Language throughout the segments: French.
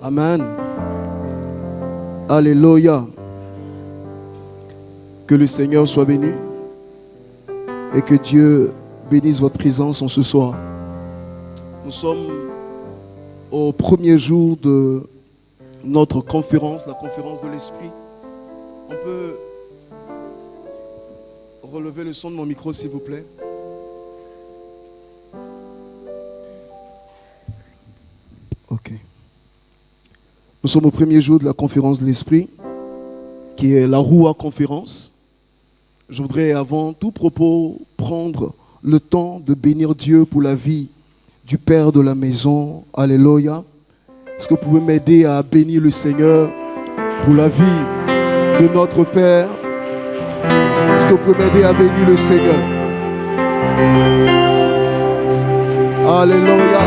Amen. Alléluia. Que le Seigneur soit béni et que Dieu bénisse votre présence en ce soir. Nous sommes au premier jour de notre conférence, la conférence de l'Esprit. On peut relever le son de mon micro, s'il vous plaît. Ok. Nous sommes au premier jour de la conférence de l'Esprit, qui est la Roua conférence. Je voudrais avant tout propos prendre le temps de bénir Dieu pour la vie du Père de la maison. Alléluia. Est-ce que vous pouvez m'aider à bénir le Seigneur pour la vie de notre Père? Est-ce que vous pouvez m'aider à bénir le Seigneur? Alléluia.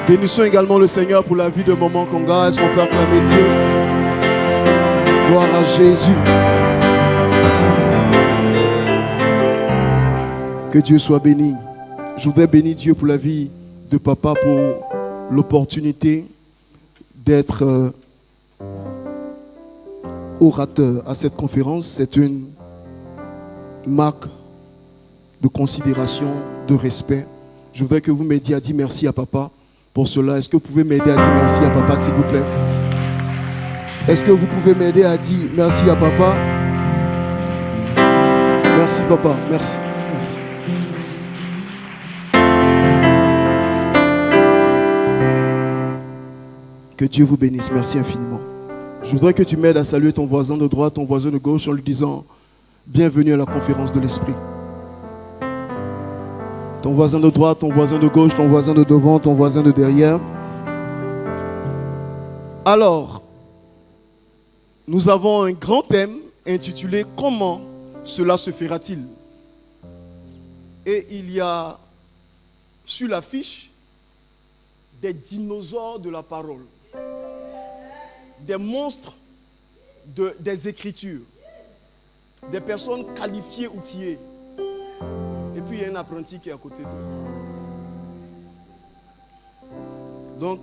Bénissons également le Seigneur pour la vie de Maman Conga. Est-ce qu'on peut acclamer Dieu? Gloire à Jésus. Que Dieu soit béni. Je voudrais bénir Dieu pour la vie de papa, pour l'opportunité d'être orateur à cette conférence. C'est une marque de considération, de respect. Je voudrais que vous m'aidiez à dire merci à papa pour cela. Est-ce que vous pouvez m'aider à dire merci à papa, s'il vous plaît? Est-ce que vous pouvez m'aider à dire merci à papa? Merci papa, merci. Merci. Que Dieu vous bénisse, merci infiniment. Je voudrais que tu m'aides à saluer ton voisin de droite, ton voisin de gauche en lui disant bienvenue à la conférence de l'Esprit. Ton voisin de droite, ton voisin de gauche, ton voisin de devant, ton voisin de derrière. Alors, nous avons un grand thème intitulé « Comment cela se fera-t-il » Et il y a sur l'affiche des dinosaures de la parole, des monstres des Écritures, des personnes qualifiées, outillées. Et puis il y a un apprenti qui est à côté d'eux. Donc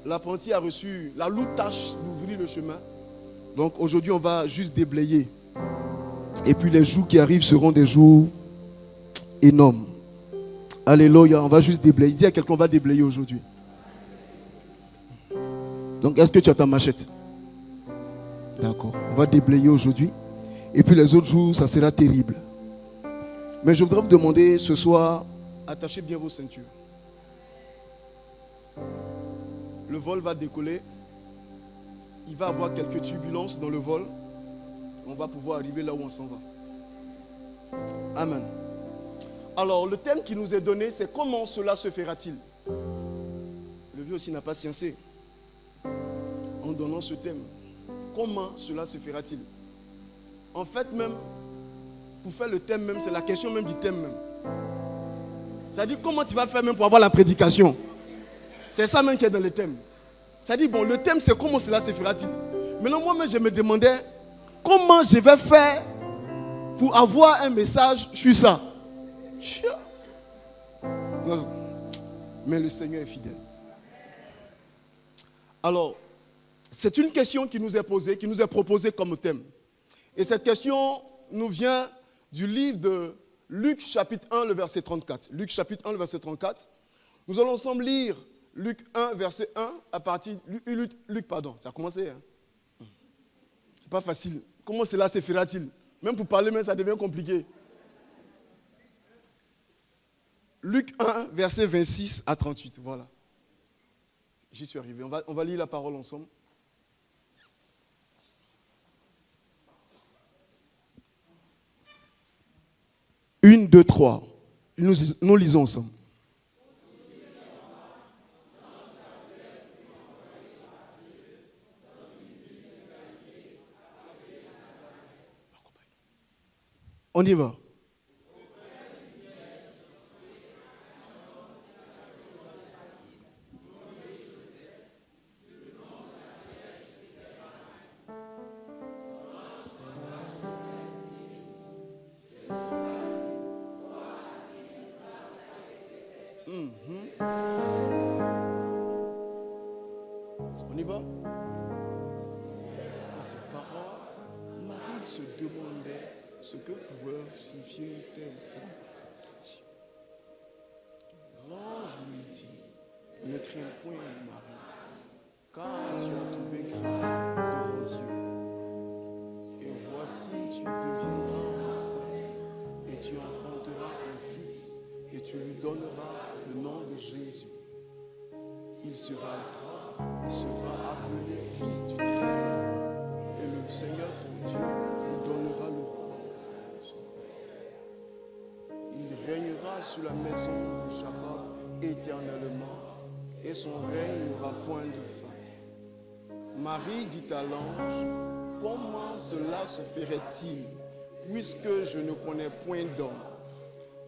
l'apprenti a reçu la lourde tâche d'ouvrir le chemin. Donc aujourd'hui on va juste déblayer. Et puis les jours qui arrivent seront des jours énormes. Alléluia, on va juste déblayer. Dis à quelqu'un, on va déblayer aujourd'hui. Donc est-ce que tu as ta machette? D'accord, on va déblayer aujourd'hui. Et puis les autres jours, ça sera terrible. Mais je voudrais vous demander ce soir, attachez bien vos ceintures. Le vol va décoller. Il va y avoir quelques turbulences dans le vol. On va pouvoir arriver là où on s'en va. Amen. Alors, le thème qui nous est donné, c'est comment cela se fera-t-il? Le vieux aussi n'a pas sciencé. En donnant ce thème, comment cela se fera-t-il? En fait, même, pour faire le thème même, c'est la question même du thème même. C'est-à-dire, comment tu vas faire même pour avoir la prédication? C'est ça même qui est dans le thème. C'est-à-dire, bon, le thème, c'est comment cela se fera-t-il? Maintenant, moi-même, je me demandais, comment je vais faire pour avoir un message sur ça? Non. Mais le Seigneur est fidèle. Alors, c'est une question qui nous est posée, qui nous est proposée comme thème. Et cette question nous vient du livre de Luc chapitre 1, le verset 34. Luc chapitre 1, le verset 34. Nous allons ensemble lire Luc 1, verset 1, à partir... Luc, pardon, ça a commencé. Hein? C'est pas facile. Comment cela se fera-t-il? Même pour parler, mais ça devient compliqué. Luc 1, verset 26 à 38. Voilà. J'y suis arrivé. On va lire la parole ensemble. Une, deux, trois. Nous lisons ensemble. On y va. On y va? À cette parole, Marie se demandait ce que pouvait signifier une telle salutation. L'ange lui dit, ne crains point, Marie, car tu as trouvé grâce devant Dieu. Et voici, tu deviendras enceinte et tu enfanteras un fils et tu lui donneras le nom de Jésus. Il sera grand, il sera appelé fils du Très-Haut. Et le Seigneur ton Dieu lui donnera le royaume. Il régnera sur la maison de Jacob éternellement et son règne n'aura point de fin. Marie dit à l'ange, comment cela se ferait-il puisque je ne connais point d'homme?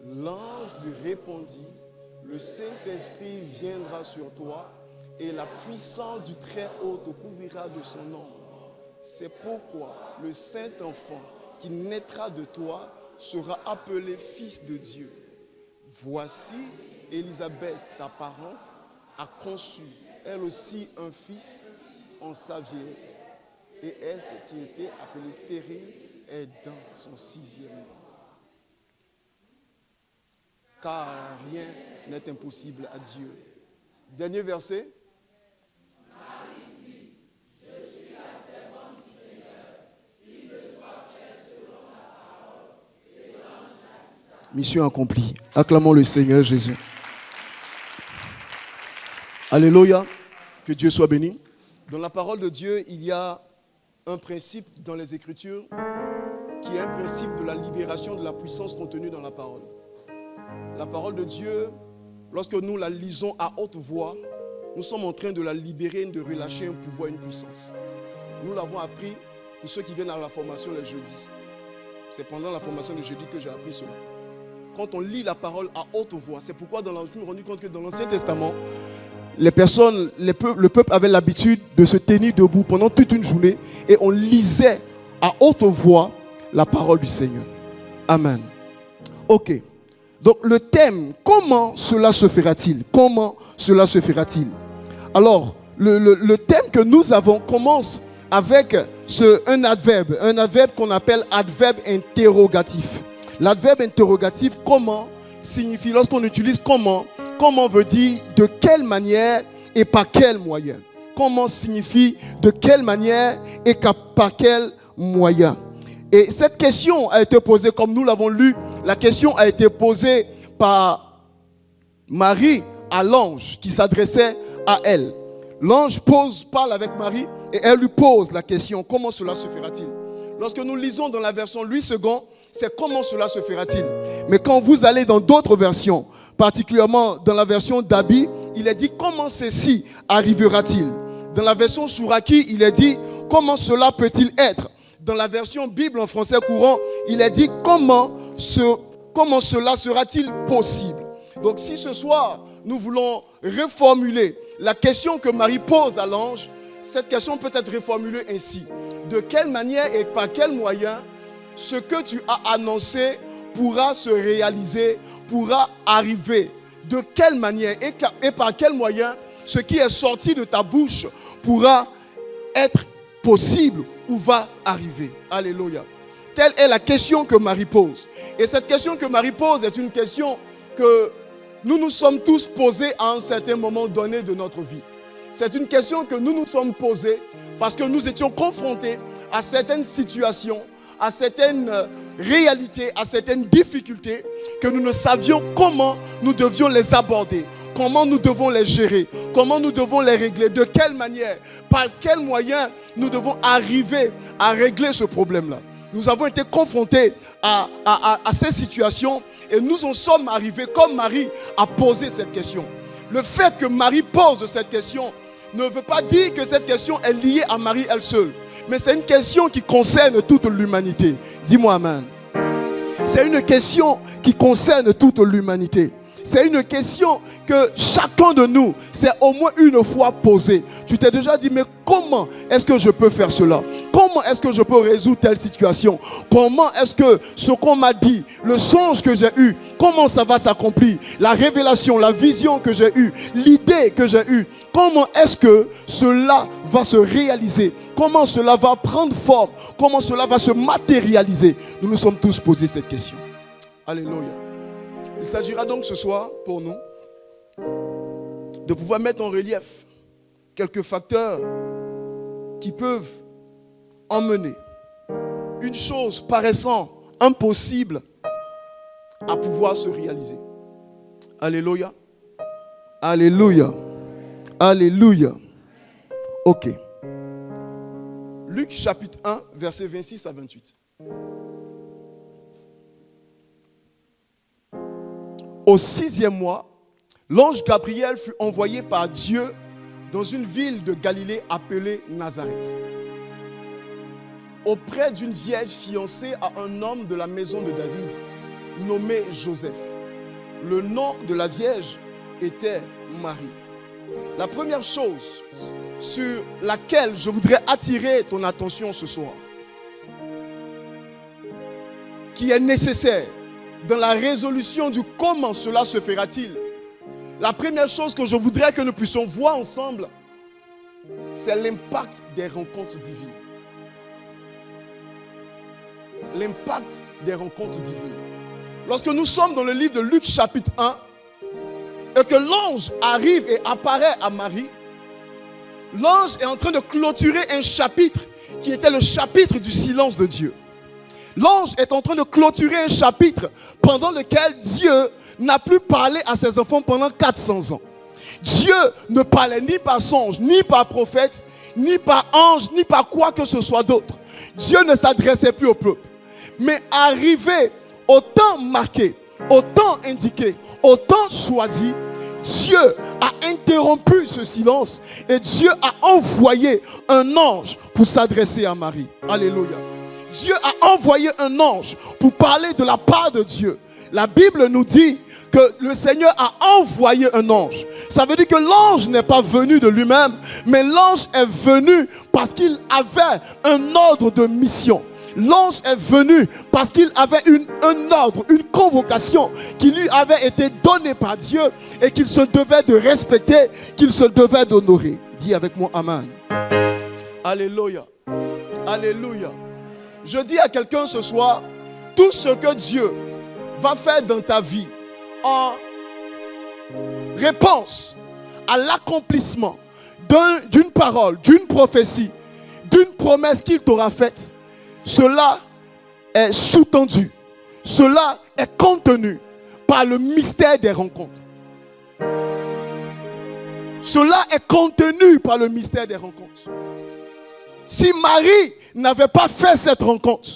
L'ange lui répondit, le Saint-Esprit viendra sur toi et la puissance du Très-Haut te couvrira de son nom. C'est pourquoi le Saint-Enfant qui naîtra de toi sera appelé Fils de Dieu. Voici, Élisabeth, ta parente, a conçu, elle aussi, un fils en sa vieillesse. Et elle, qui était appelée stérile, est dans son 6e mois. Car rien n'est impossible à Dieu. Dernier verset. Marie dit, je suis la servante du Seigneur, qu'il me soit fait selon la parole. Et l'ange la quitta. Mission accomplie. Acclamons le Seigneur Jésus. Alléluia. Que Dieu soit béni. Dans la parole de Dieu, il y a un principe dans les Écritures qui est un principe de la libération de la puissance contenue dans la parole. La parole de Dieu, lorsque nous la lisons à haute voix, nous sommes en train de la libérer, de relâcher un pouvoir, une puissance. Nous l'avons appris pour ceux qui viennent à la formation le jeudi. C'est pendant la formation de jeudi que j'ai appris cela. Quand on lit la parole à haute voix, c'est pourquoi je me suis rendu compte que dans l'Ancien Testament, le peuple avait l'habitude de se tenir debout pendant toute une journée et on lisait à haute voix la parole du Seigneur. Amen. Ok. Donc le thème, comment cela se fera-t-il? Comment cela se fera-t-il? Alors, le thème que nous avons commence avec un adverbe qu'on appelle adverbe interrogatif. L'adverbe interrogatif, comment, signifie, lorsqu'on utilise comment veut dire de quelle manière et par quel moyen. Comment signifie de quelle manière et par quel moyen. Et cette question a été posée, comme nous l'avons lu, la question a été posée par Marie à l'ange qui s'adressait à elle. L'ange parle avec Marie et elle lui pose la question, comment cela se fera-t-il? Lorsque nous lisons dans la version Louis II, c'est comment cela se fera-t-il. Mais quand vous allez dans d'autres versions, particulièrement dans la version d'Abi, il est dit comment ceci arrivera-t-il. Dans la version Souraki, il est dit comment cela peut-il être. Dans la version Bible en français courant, il est dit comment cela sera-t-il possible. Donc si ce soir, nous voulons reformuler la question que Marie pose à l'ange, cette question peut être reformulée ainsi. De quelle manière et par quel moyen ce que tu as annoncé pourra se réaliser, pourra arriver? De quelle manière et par quel moyen ce qui est sorti de ta bouche pourra être possible ou va arriver? Alléluia. Telle est la question que Marie pose. Et cette question que Marie pose est une question que nous nous sommes tous posés à un certain moment donné de notre vie. C'est une question que nous nous sommes posés parce que nous étions confrontés à certaines situations, à certaines réalités, à certaines difficultés que nous ne savions comment nous devions les aborder, comment nous devons les gérer, comment nous devons les régler, de quelle manière, par quels moyens nous devons arriver à régler ce problème-là. Nous avons été confrontés à ces situations et nous en sommes arrivés, comme Marie a posé cette question. Le fait que Marie pose cette question ne veut pas dire que cette question est liée à Marie elle seule. Mais c'est une question qui concerne toute l'humanité. Dis-moi amen. C'est une question qui concerne toute l'humanité. C'est une question que chacun de nous s'est au moins une fois posée. Tu t'es déjà dit, mais comment est-ce que je peux faire cela? Comment comment est-ce que je peux résoudre telle situation? Comment est-ce que ce qu'on m'a dit, le songe que j'ai eu, comment ça va s'accomplir? La révélation, la vision que j'ai eue, l'idée que j'ai eue, comment est-ce que cela va se réaliser? Comment cela va prendre forme? Comment cela va se matérialiser? Nous nous sommes tous posés cette question. Alléluia. Il s'agira donc ce soir, pour nous, de pouvoir mettre en relief quelques facteurs qui peuvent emmener une chose paraissant impossible à pouvoir se réaliser. Alléluia. Alléluia. Alléluia. Ok. Luc chapitre 1, versets 26 à 28. Au 6e mois, l'ange Gabriel fut envoyé par Dieu dans une ville de Galilée appelée Nazareth, auprès d'une vierge fiancée à un homme de la maison de David, nommé Joseph. Le nom de la vierge était Marie. La première chose sur laquelle je voudrais attirer ton attention ce soir, qui est nécessaire dans la résolution du comment cela se fera-t-il, la première chose que je voudrais que nous puissions voir ensemble, c'est l'impact des rencontres divines. L'impact des rencontres divines. Lorsque nous sommes dans le livre de Luc chapitre 1, et que l'ange arrive et apparaît à Marie, l'ange est en train de clôturer un chapitre qui était le chapitre du silence de Dieu. L'ange est en train de clôturer un chapitre pendant lequel Dieu n'a plus parlé à ses enfants pendant 400 ans. Dieu ne parlait ni par songe, ni par prophète, ni par ange, ni par quoi que ce soit d'autre. Dieu ne s'adressait plus au peuple. Mais arrivé au temps marqué, au temps indiqué, au temps choisi, Dieu a interrompu ce silence et Dieu a envoyé un ange pour s'adresser à Marie. Alléluia. Dieu a envoyé un ange pour parler de la part de Dieu. La Bible nous dit que le Seigneur a envoyé un ange. Ça veut dire que l'ange n'est pas venu de lui-même, mais l'ange est venu parce qu'il avait un ordre de mission. L'ange est venu parce qu'il avait un ordre, une convocation qui lui avait été donnée par Dieu et qu'il se devait de respecter, qu'il se devait d'honorer. Dis avec moi Amen. Alléluia. Alléluia. Je dis à quelqu'un ce soir, tout ce que Dieu va faire dans ta vie en réponse à l'accomplissement d'une parole, d'une prophétie, d'une promesse qu'il t'aura faite, cela est sous-tendu, cela est contenu par le mystère des rencontres. Cela est contenu par le mystère des rencontres. Si Marie n'avait pas fait cette rencontre,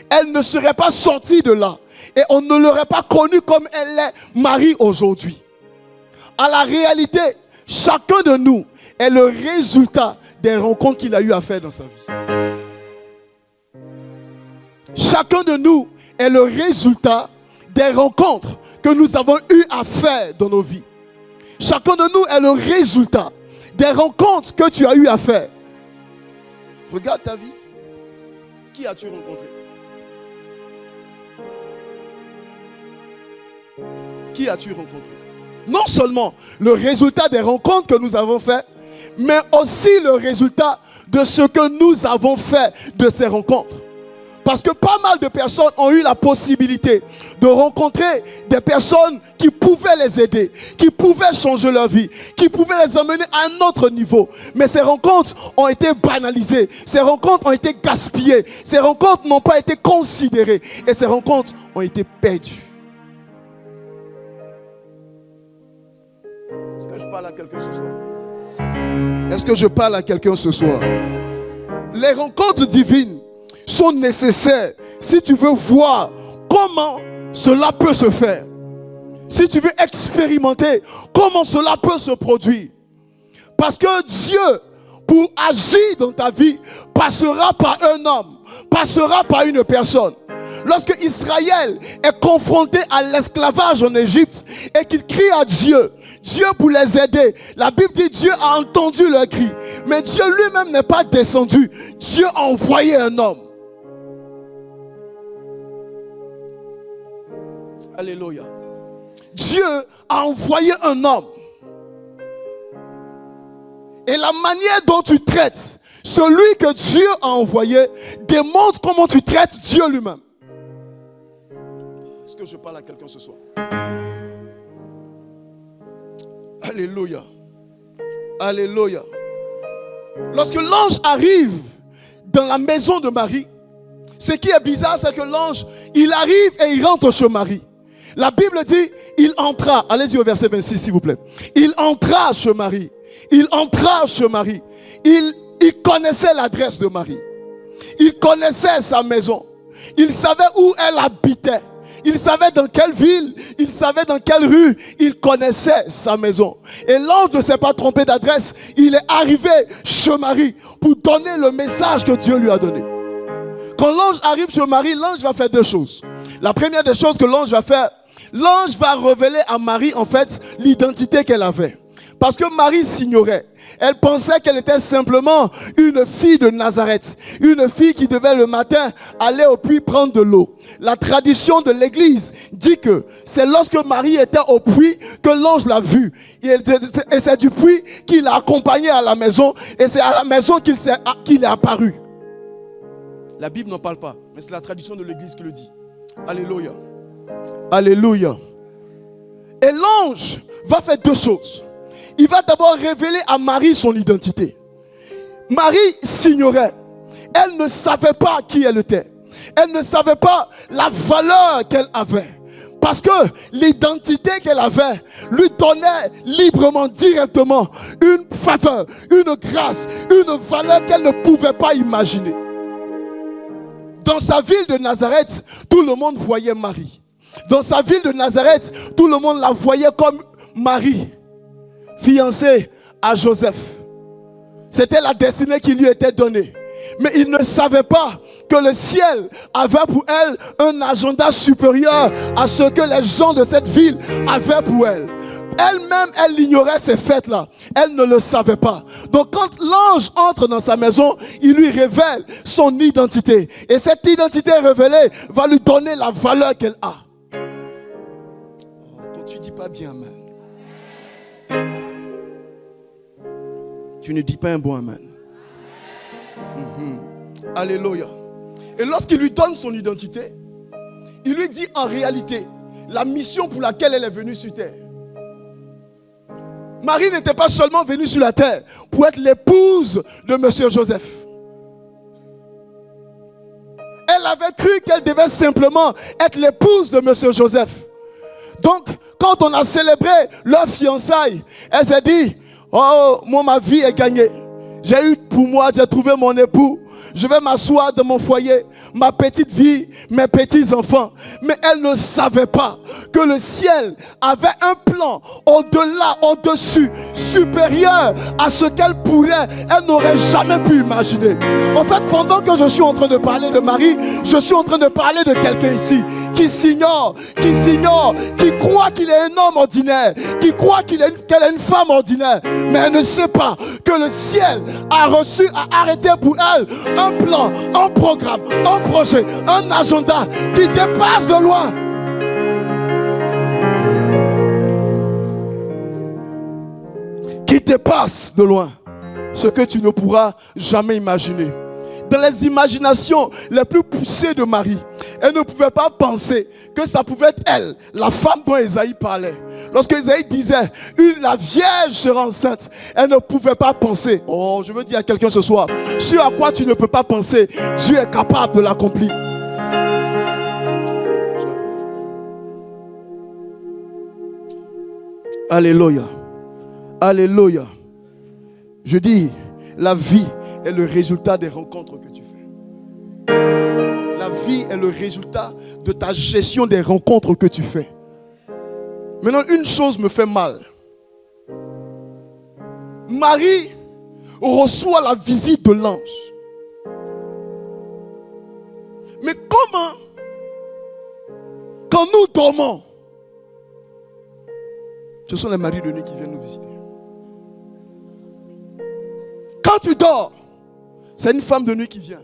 elle ne serait pas sortie de là. Et on ne l'aurait pas connue comme elle est Marie aujourd'hui. À la réalité, chacun de nous est le résultat des rencontres qu'il a eu à faire dans sa vie. Chacun de nous est le résultat des rencontres que nous avons eu à faire dans nos vies. Chacun de nous est le résultat des rencontres que tu as eu à faire. Regarde ta vie. Qui as-tu rencontré? Qui as-tu rencontré? Non seulement le résultat des rencontres que nous avons faites, mais aussi le résultat de ce que nous avons fait de ces rencontres. Parce que pas mal de personnes ont eu la possibilité de rencontrer des personnes qui pouvaient les aider, qui pouvaient changer leur vie, qui pouvaient les emmener à un autre niveau. Mais ces rencontres ont été banalisées, ces rencontres ont été gaspillées, ces rencontres n'ont pas été considérées et ces rencontres ont été perdues. Est-ce que je parle à quelqu'un ce soir? Est-ce que je parle à quelqu'un ce soir? Les rencontres divines sont nécessaires si tu veux voir comment cela peut se faire. Si tu veux expérimenter comment cela peut se produire. Parce que Dieu, pour agir dans ta vie, passera par un homme, passera par une personne. lorsque Israël est confronté à l'esclavage en Égypte et qu'il crie à Dieu, Dieu pour les aider, la Bible dit Dieu a entendu leur cri, mais Dieu lui-même n'est pas descendu. Dieu a envoyé un homme. Alléluia. Dieu a envoyé un homme. Et la manière dont tu traites celui que Dieu a envoyé démontre comment tu traites Dieu lui-même. Est-ce que je parle à quelqu'un ce soir? Alléluia. Alléluia. Lorsque l'ange arrive dans la maison de Marie, ce qui est bizarre, c'est que l'ange, il arrive et il rentre chez Marie. La Bible dit, il entra. Allez-y au verset 26, s'il vous plaît. Il entra chez Marie. Il entra chez Marie. Il connaissait l'adresse de Marie. Il connaissait sa maison. Il savait où elle habitait. Il savait dans quelle ville. Il savait dans quelle rue. Il connaissait sa maison. Et l'ange ne s'est pas trompé d'adresse. Il est arrivé chez Marie pour donner le message que Dieu lui a donné. Quand l'ange arrive chez Marie, l'ange va faire deux choses. La première des choses que l'ange va faire, l'ange va révéler à Marie, en fait, l'identité qu'elle avait. Parce que Marie s'ignorait. Elle pensait qu'elle était simplement une fille de Nazareth. Une fille qui devait le matin aller au puits prendre de l'eau. La tradition de l'église dit que c'est lorsque Marie était au puits que l'ange l'a vue. Et c'est du puits qu'il l'a accompagnée à la maison. Et c'est à la maison qu'il est apparu. La Bible n'en parle pas, mais c'est la tradition de l'église qui le dit. Alléluia. Alléluia. Et l'ange va faire deux choses. Il va d'abord révéler à Marie son identité. Marie s'ignorait. Elle ne savait pas qui elle était. Elle ne savait pas la valeur qu'elle avait. Parce que l'identité qu'elle avait lui donnait librement, directement, une faveur, une grâce, une valeur qu'elle ne pouvait pas imaginer. Dans sa ville de Nazareth, tout le monde voyait Marie. Dans sa ville de Nazareth, tout le monde la voyait comme Marie, fiancée à Joseph. C'était la destinée qui lui était donnée. Mais il ne savait pas que le ciel avait pour elle un agenda supérieur à ce que les gens de cette ville avaient pour elle. Elle-même, elle ignorait ces fêtes-là. Elle ne le savait pas. Donc quand l'ange entre dans sa maison, il lui révèle son identité. Et cette identité révélée va lui donner la valeur qu'elle a. Oh, toi, tu ne dis pas bien amen. Tu ne dis pas un bon amen. Alléluia. Et lorsqu'il lui donne son identité, il lui dit en réalité la mission pour laquelle elle est venue sur terre. Marie n'était pas seulement venue sur la terre pour être l'épouse de Monsieur Joseph. Elle avait cru qu'elle devait simplement être l'épouse de Monsieur Joseph. Donc, quand on a célébré leur fiançailles, elle s'est dit, oh, moi ma vie est gagnée. J'ai eu pour moi, j'ai trouvé mon époux. Je vais m'asseoir dans mon foyer, ma petite vie, mes petits-enfants. Mais elle ne savait pas que le ciel avait un plan au-delà, au-dessus, supérieur à ce qu'elle pourrait, elle n'aurait jamais pu imaginer. En fait, pendant que je suis en train de parler de Marie, je suis en train de parler de quelqu'un ici qui s'ignore, qui croit qu'il est un homme ordinaire, qui croit qu'elle est une femme ordinaire. Mais elle ne sait pas que le ciel a reçu, a arrêté pour elle un plan, un programme, un projet, un agenda qui dépasse de loin. Qui dépasse de loin ce que tu ne pourras jamais imaginer. Dans les imaginations les plus poussées de Marie, elle ne pouvait pas penser que ça pouvait être elle, la femme dont Ésaïe parlait. Lorsque Ésaïe disait, la Vierge sera enceinte, elle ne pouvait pas penser. Oh, je veux dire à quelqu'un ce soir, ce à quoi tu ne peux pas penser, Dieu est capable de l'accomplir. Alléluia. Alléluia. Je dis, la vie est le résultat des rencontres que tu fais. La vie est le résultat de ta gestion des rencontres que tu fais. Maintenant, une chose me fait mal. Marie reçoit la visite de l'ange. Mais comment Quand nous dormons, ce sont les maris de nuit qui viennent nous visiter. Quand tu dors, c'est une femme de nuit qui vient.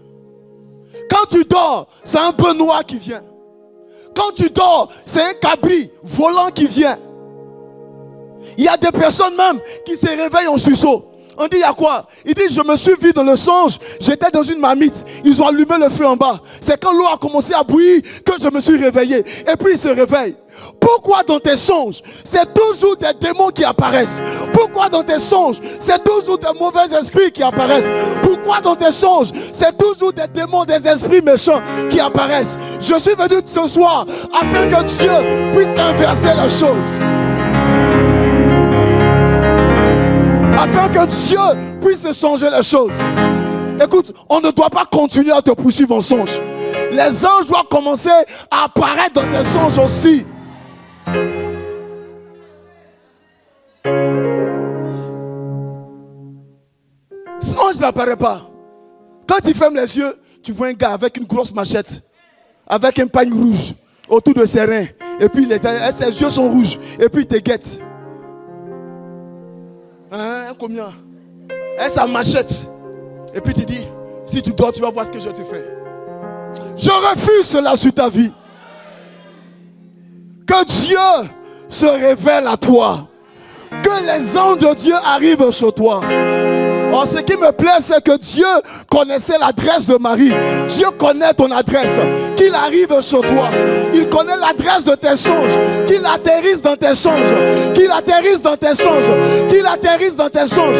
Quand tu dors, c'est un peu noir qui vient. Quand tu dors, c'est un cabri volant qui vient. Il y a des personnes même qui se réveillent en sursaut. On dit, il y a quoi? Il dit, je me suis vu dans le songe, j'étais dans une marmite, ils ont allumé le feu en bas. C'est quand l'eau a commencé à bouillir que je me suis réveillé. Et puis il se réveille. Pourquoi dans tes songes, c'est toujours des démons qui apparaissent? Pourquoi dans tes songes, c'est toujours des mauvais esprits qui apparaissent? Pourquoi dans tes songes, c'est toujours des démons, des esprits méchants qui apparaissent? Je suis venu ce soir afin que Dieu puisse inverser les choses. Afin que Dieu puisse changer les choses. Écoute, on ne doit pas continuer à te poursuivre en songe. Les anges doivent commencer à apparaître dans tes songes aussi. Songe n'apparaît pas. Quand tu fermes les yeux, tu vois un gars avec une grosse machette, avec un pagne rouge autour de ses reins. Et puis ses yeux sont rouges. Et puis il te guette. Hein, combien? Et sa machette. Et puis tu dis, si tu dors, tu vas voir ce que je te fais. Je refuse cela sur ta vie. Que Dieu se révèle à toi. Que les anges de Dieu arrivent sur toi. Oh, ce qui me plaît, c'est que Dieu connaissait l'adresse de Marie. Dieu connaît ton adresse. Qu'il arrive sur toi. Il connaît l'adresse de tes songes. Qu'il atterrisse dans tes songes. Qu'il atterrisse dans tes songes. Qu'il atterrisse dans tes songes.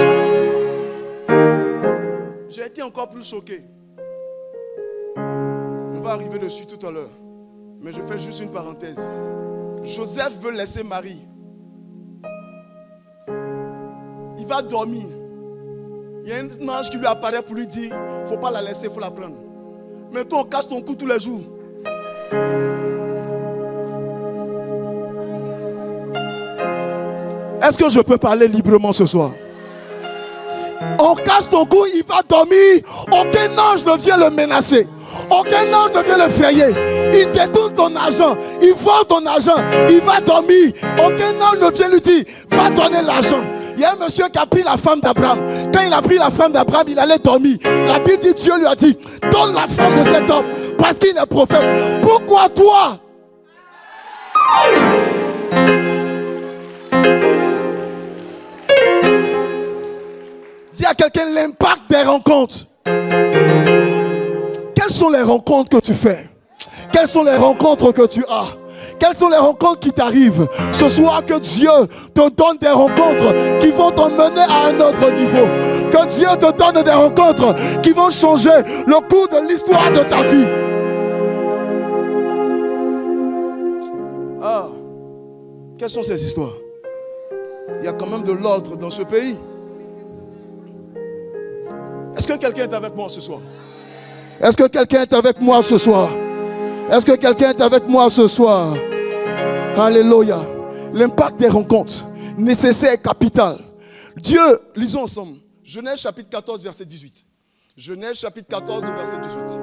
J'ai été encore plus choqué. On va arriver dessus tout à l'heure. Mais je fais juste une parenthèse. Joseph veut laisser Marie. Il va dormir. Il y a un ange qui lui apparaît pour lui dire, il ne faut pas la laisser, il faut la prendre. Mais toi, on casse ton cou tous les jours. Est-ce que je peux parler librement ce soir? On casse ton cou, il va dormir. Aucun ange ne vient le menacer. Aucun ange ne vient le frayer. Il détourne ton argent. Il vole ton argent. Il va dormir. Aucun ange ne vient lui dire, va donner l'argent. Il y a un monsieur qui a pris la femme d'Abraham. Quand il a pris la femme d'Abraham, il allait dormir. La Bible dit, Dieu lui a dit, donne la femme de cet homme parce qu'il est prophète. Pourquoi toi? Dis à quelqu'un l'impact des rencontres. Quelles sont les rencontres que tu fais? Quelles sont les rencontres que tu as? Quelles sont les rencontres qui t'arrivent? Ce soir, que Dieu te donne des rencontres qui vont t'emmener à un autre niveau. Que Dieu te donne des rencontres qui vont changer le cours de l'histoire de ta vie. Ah, quelles sont ces histoires? Il y a quand même de l'ordre dans ce pays. Est-ce que quelqu'un est avec moi ce soir? Est-ce que quelqu'un est avec moi ce soir? Est-ce que quelqu'un est avec moi ce soir? Alléluia. L'impact des rencontres, nécessaire et capital. Dieu, lisons ensemble. Genèse chapitre 14, verset 18. Genèse chapitre 14, verset 18.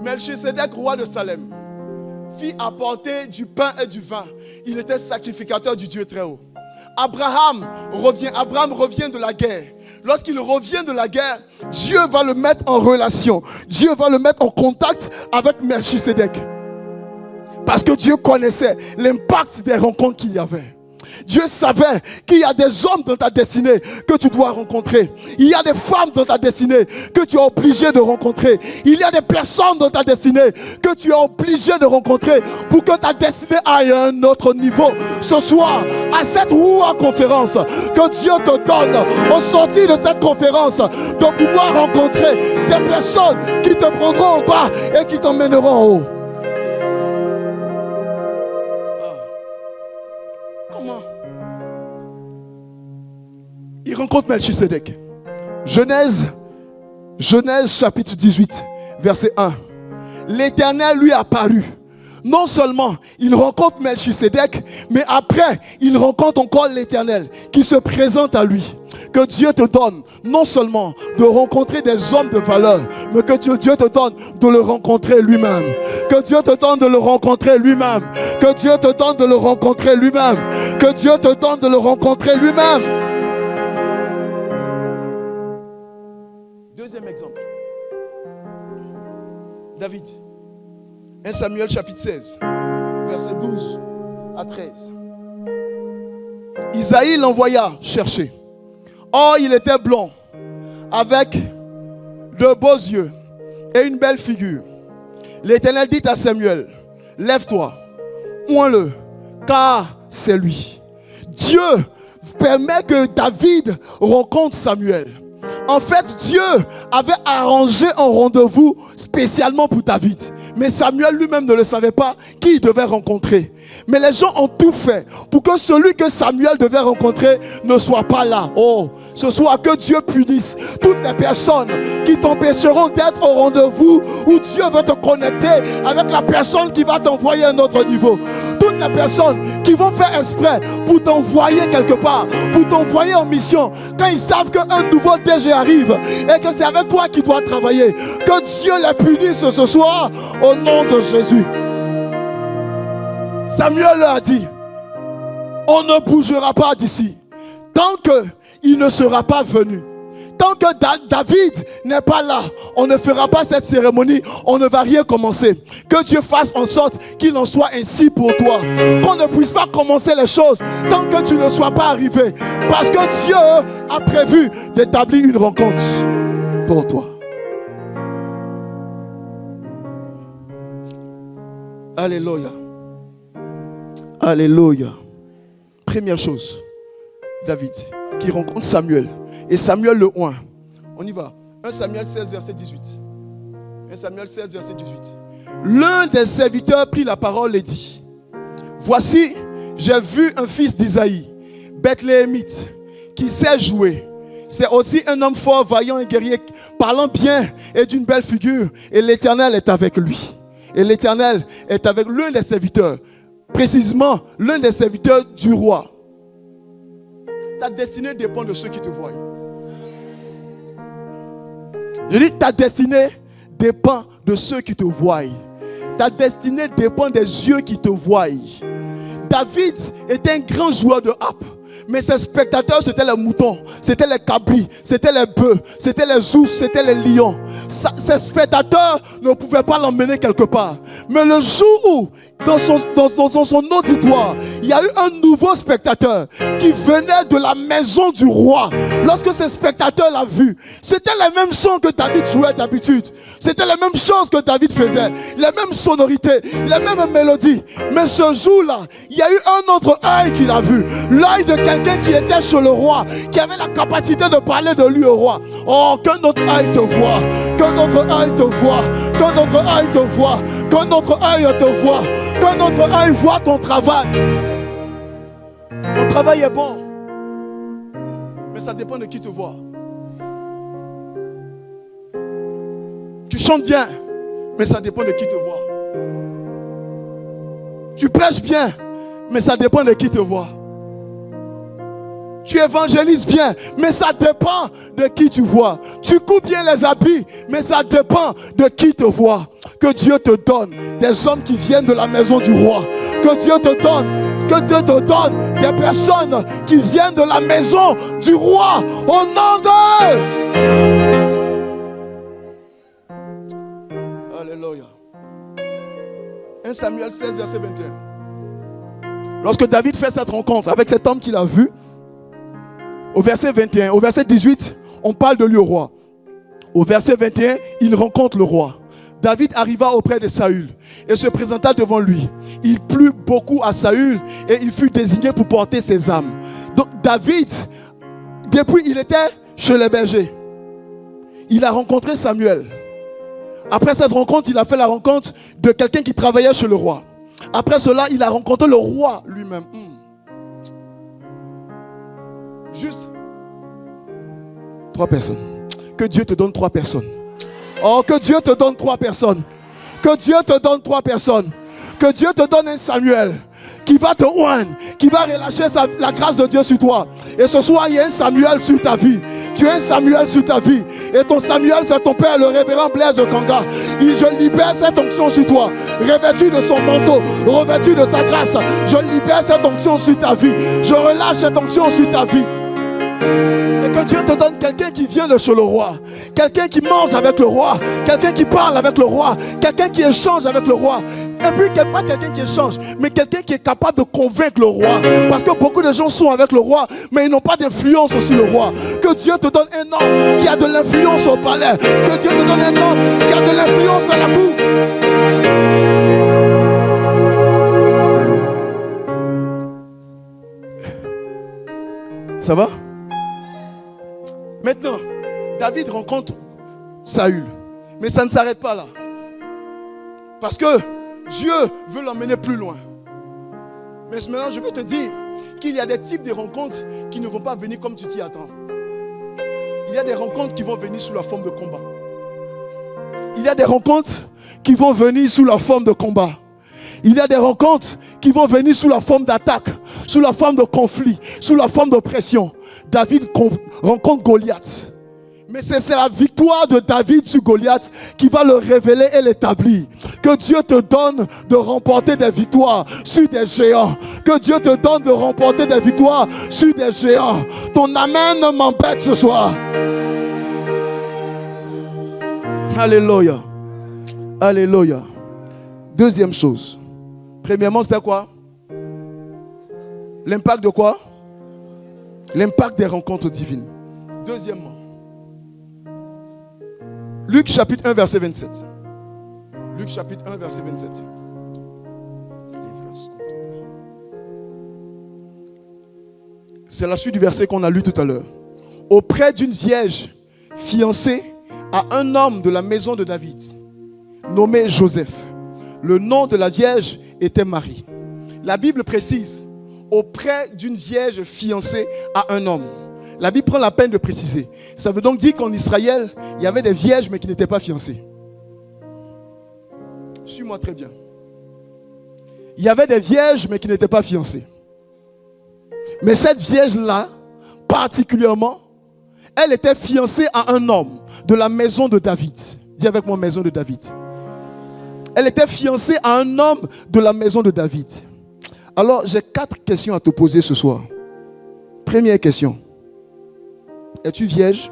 Melchisedec, roi de Salem, fit apporter du pain et du vin. Il était sacrificateur du Dieu très haut. Abraham revient de la guerre. Lorsqu'il revient de la guerre, Dieu va le mettre en relation. Dieu va le mettre en contact avec Melchisedec. Parce que Dieu connaissait l'impact des rencontres qu'il y avait. Dieu savait qu'il y a des hommes dans ta destinée que tu dois rencontrer. Il y a des femmes dans ta destinée que tu es obligé de rencontrer. Il y a des personnes dans ta destinée que tu es obligé de rencontrer pour que ta destinée aille à un autre niveau. Ce soir, à cette conférence que Dieu te donne, au sortir de cette conférence, de pouvoir rencontrer des personnes qui te prendront en bas et qui t'emmèneront en haut. Il rencontre Melchisedec. Genèse chapitre 18, verset 1. L'Éternel lui apparut. Non seulement il rencontre Melchisedec, mais après il rencontre encore l'Éternel qui se présente à lui. Que Dieu te donne non seulement de rencontrer des hommes de valeur, mais que Dieu te donne de le rencontrer lui-même. Que Dieu te donne de le rencontrer lui-même. Que Dieu te donne de le rencontrer lui-même. Que Dieu te donne de le rencontrer lui-même. Deuxième exemple. David. 1 Samuel chapitre 16, verset 12 à 13. Isaïe l'envoya chercher. Or, il était blond, avec de beaux yeux et une belle figure. L'Éternel dit à Samuel, lève-toi, oins-le, car c'est lui. Dieu permet que David rencontre Samuel. En fait, Dieu avait arrangé un rendez-vous spécialement pour David. Mais Samuel lui-même ne le savait pas qui il devait rencontrer. Mais les gens ont tout fait pour que celui que Samuel devait rencontrer ne soit pas là. Oh, ce soit que Dieu punisse toutes les personnes qui t'empêcheront d'être au rendez-vous où Dieu veut te connecter avec la personne qui va t'envoyer à un autre niveau. Toutes les personnes qui vont faire exprès pour t'envoyer quelque part, pour t'envoyer en mission, quand ils savent qu'un nouveau DG arrive et que c'est avec toi qui dois travailler. Que Dieu les punisse ce soir au nom de Jésus. Samuel leur a dit, on ne bougera pas d'ici tant qu'il ne sera pas venu. Tant que David n'est pas là, on ne fera pas cette cérémonie, on ne va rien commencer. Que Dieu fasse en sorte qu'il en soit ainsi pour toi. Qu'on ne puisse pas commencer les choses tant que tu ne sois pas arrivé. Parce que Dieu a prévu d'établir une rencontre pour toi. Alléluia. Alléluia. Première chose, David qui rencontre Samuel. Et Samuel le oint. On y va. 1 Samuel 16, verset 18. 1 Samuel 16, verset 18. L'un des serviteurs prit la parole et dit, voici, j'ai vu un fils d'Isaïe, Bethléemite, qui sait jouer. C'est aussi un homme fort, vaillant et guerrier, parlant bien et d'une belle figure. Et l'Éternel est avec lui. Et l'Éternel est avec l'un des serviteurs. Précisément, l'un des serviteurs du roi. Ta destinée dépend de ceux qui te voient. Je dis, ta destinée dépend de ceux qui te voient. Ta destinée dépend des yeux qui te voient. David était un grand joueur de harpe. Mais ses spectateurs, c'était les moutons, c'était les cabris, c'était les bœufs, c'était les ours, c'était les lions. Ses spectateurs ne pouvaient pas l'emmener quelque part. Mais le jour où, dans son auditoire, il y a eu un nouveau spectateur qui venait de la maison du roi. Lorsque ces spectateurs l'ont vu, c'était les mêmes sons que David jouait d'habitude. C'était les mêmes choses que David faisait, les mêmes sonorités, les mêmes mélodies. Mais ce jour-là, il y a eu un autre œil qu'il a vu. L'œil de quelqu'un qui était sur le roi, qui avait la capacité de parler de lui au roi. Oh, qu'un autre œil te voit, qu'un autre œil te voit, qu'un autre œil te voit, qu'un autre œil te voit, qu'un autre œil voit ton travail. Ton travail est bon, mais ça dépend de qui te voit. Tu chantes bien, mais ça dépend de qui te voit. Tu prêches bien, mais ça dépend de qui te voit. Tu évangélises bien, mais ça dépend de qui tu vois. Tu coupes bien les habits, mais ça dépend de qui te voit. Que Dieu te donne des hommes qui viennent de la maison du roi. Que Dieu te donne des personnes qui viennent de la maison du roi. Au nom de... Alléluia. 1 Samuel 16, verset 21. Lorsque David fait cette rencontre avec cet homme qu'il a vu, au verset 21, au verset 18, on parle de lui au roi. Au verset 21, il rencontre le roi. David arriva auprès de Saül et se présenta devant lui. Il plut beaucoup à Saül et il fut désigné pour porter ses âmes. Donc David, depuis il était chez les bergers, il a rencontré Samuel. Après cette rencontre, il a fait la rencontre de quelqu'un qui travaillait chez le roi. Après cela, il a rencontré le roi lui-même. Juste 3 personnes. Que Dieu te donne 3 personnes. Oh, que Dieu te donne 3 personnes. Que Dieu te donne 3 personnes. Que Dieu te donne un Samuel. qui va te oindre, qui va relâcher la grâce de Dieu sur toi. Et ce soir, il y a un Samuel sur ta vie. Tu as un Samuel sur ta vie. Et ton Samuel, c'est ton père, le révérend Blaise Kanga. Je libère cette onction sur toi. Revêtu de son manteau, revêtu de sa grâce. Je libère cette onction sur ta vie. Je relâche cette onction sur ta vie. Et que Dieu te donne quelqu'un qui vient de chez le roi, quelqu'un qui mange avec le roi, quelqu'un qui parle avec le roi, quelqu'un qui échange avec le roi. Et puis pas quelqu'un qui échange, mais quelqu'un qui est capable de convaincre le roi. Parce que beaucoup de gens sont avec le roi, mais ils n'ont pas d'influence sur le roi. Que Dieu te donne un homme qui a de l'influence au palais. Que Dieu te donne un homme qui a de l'influence à la cour. Ça va? Maintenant, David rencontre Saül. Mais ça ne s'arrête pas là. Parce que Dieu veut l'emmener plus loin. Mais maintenant, je veux te dire qu'il y a des types de rencontres qui ne vont pas venir comme tu t'y attends. Il y a des rencontres qui vont venir sous la forme de combat. Il y a des rencontres qui vont venir sous la forme de combat. Il y a des rencontres qui vont venir sous la forme d'attaque, sous la forme de conflit, sous la forme d'oppression. David rencontre Goliath. Mais c'est la victoire de David sur Goliath qui va le révéler et l'établir. Que Dieu te donne de remporter des victoires sur des géants. Que Dieu te donne de remporter des victoires sur des géants. Ton amen m'embête ce soir. Alléluia. Alléluia. Deuxième chose. Premièrement, c'était quoi? L'impact de quoi? L'impact des rencontres divines. Deuxièmement, Luc chapitre 1 verset 27. Luc chapitre 1 verset 27. C'est la suite du verset qu'on a lu tout à l'heure. Auprès d'une vierge fiancée à un homme de la maison de David, nommé Joseph. Le nom de la vierge était Marie. La Bible précise, auprès d'une vierge fiancée à un homme. La Bible prend la peine de préciser. Ça veut donc dire qu'en Israël, il y avait des vierges mais qui n'étaient pas fiancées. Suis-moi très bien. Il y avait des vierges mais qui n'étaient pas fiancées. Mais cette vierge-là, particulièrement, elle était fiancée à un homme de la maison de David. Dis avec moi, maison de David. Elle était fiancée à un homme de la maison de David. Alors, j'ai 4 questions à te poser ce soir. Première question. Es-tu vierge?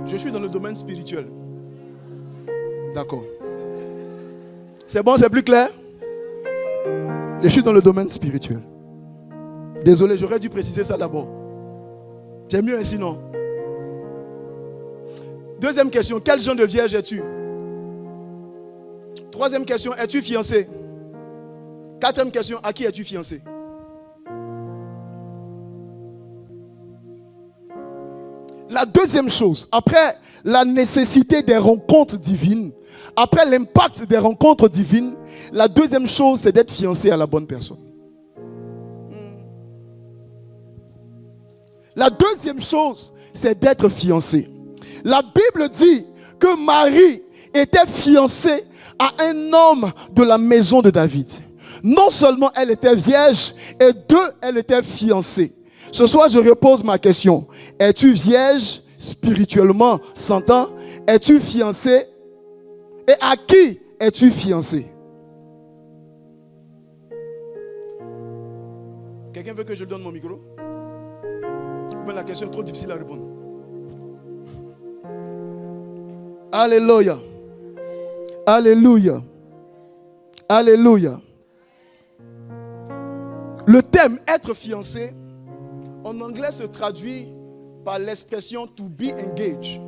Je suis dans le domaine spirituel. D'accord. C'est bon, c'est plus clair? Je suis dans le domaine spirituel. Désolé, j'aurais dû préciser ça d'abord. C'est mieux ainsi, non? Deuxième question, quel genre de vierge es-tu? Troisième question, es-tu fiancé? Quatrième question, à qui es-tu fiancé? La deuxième chose, après la nécessité des rencontres divines, après l'impact des rencontres divines, la deuxième chose, c'est d'être fiancé à la bonne personne. La deuxième chose, c'est d'être fiancé. La Bible dit que Marie était fiancée à un homme de la maison de David. Non seulement elle était vierge, et deux, elle était fiancée. Ce soir, je repose ma question. Es-tu vierge spirituellement, s'entend? Es-tu fiancée? Et à qui es-tu fiancée? Quelqu'un veut que je lui donne mon micro? Mais la question est trop difficile à répondre. Alléluia. Alléluia. Alléluia. Le thème être fiancé, en anglais se traduit par l'expression to be engaged.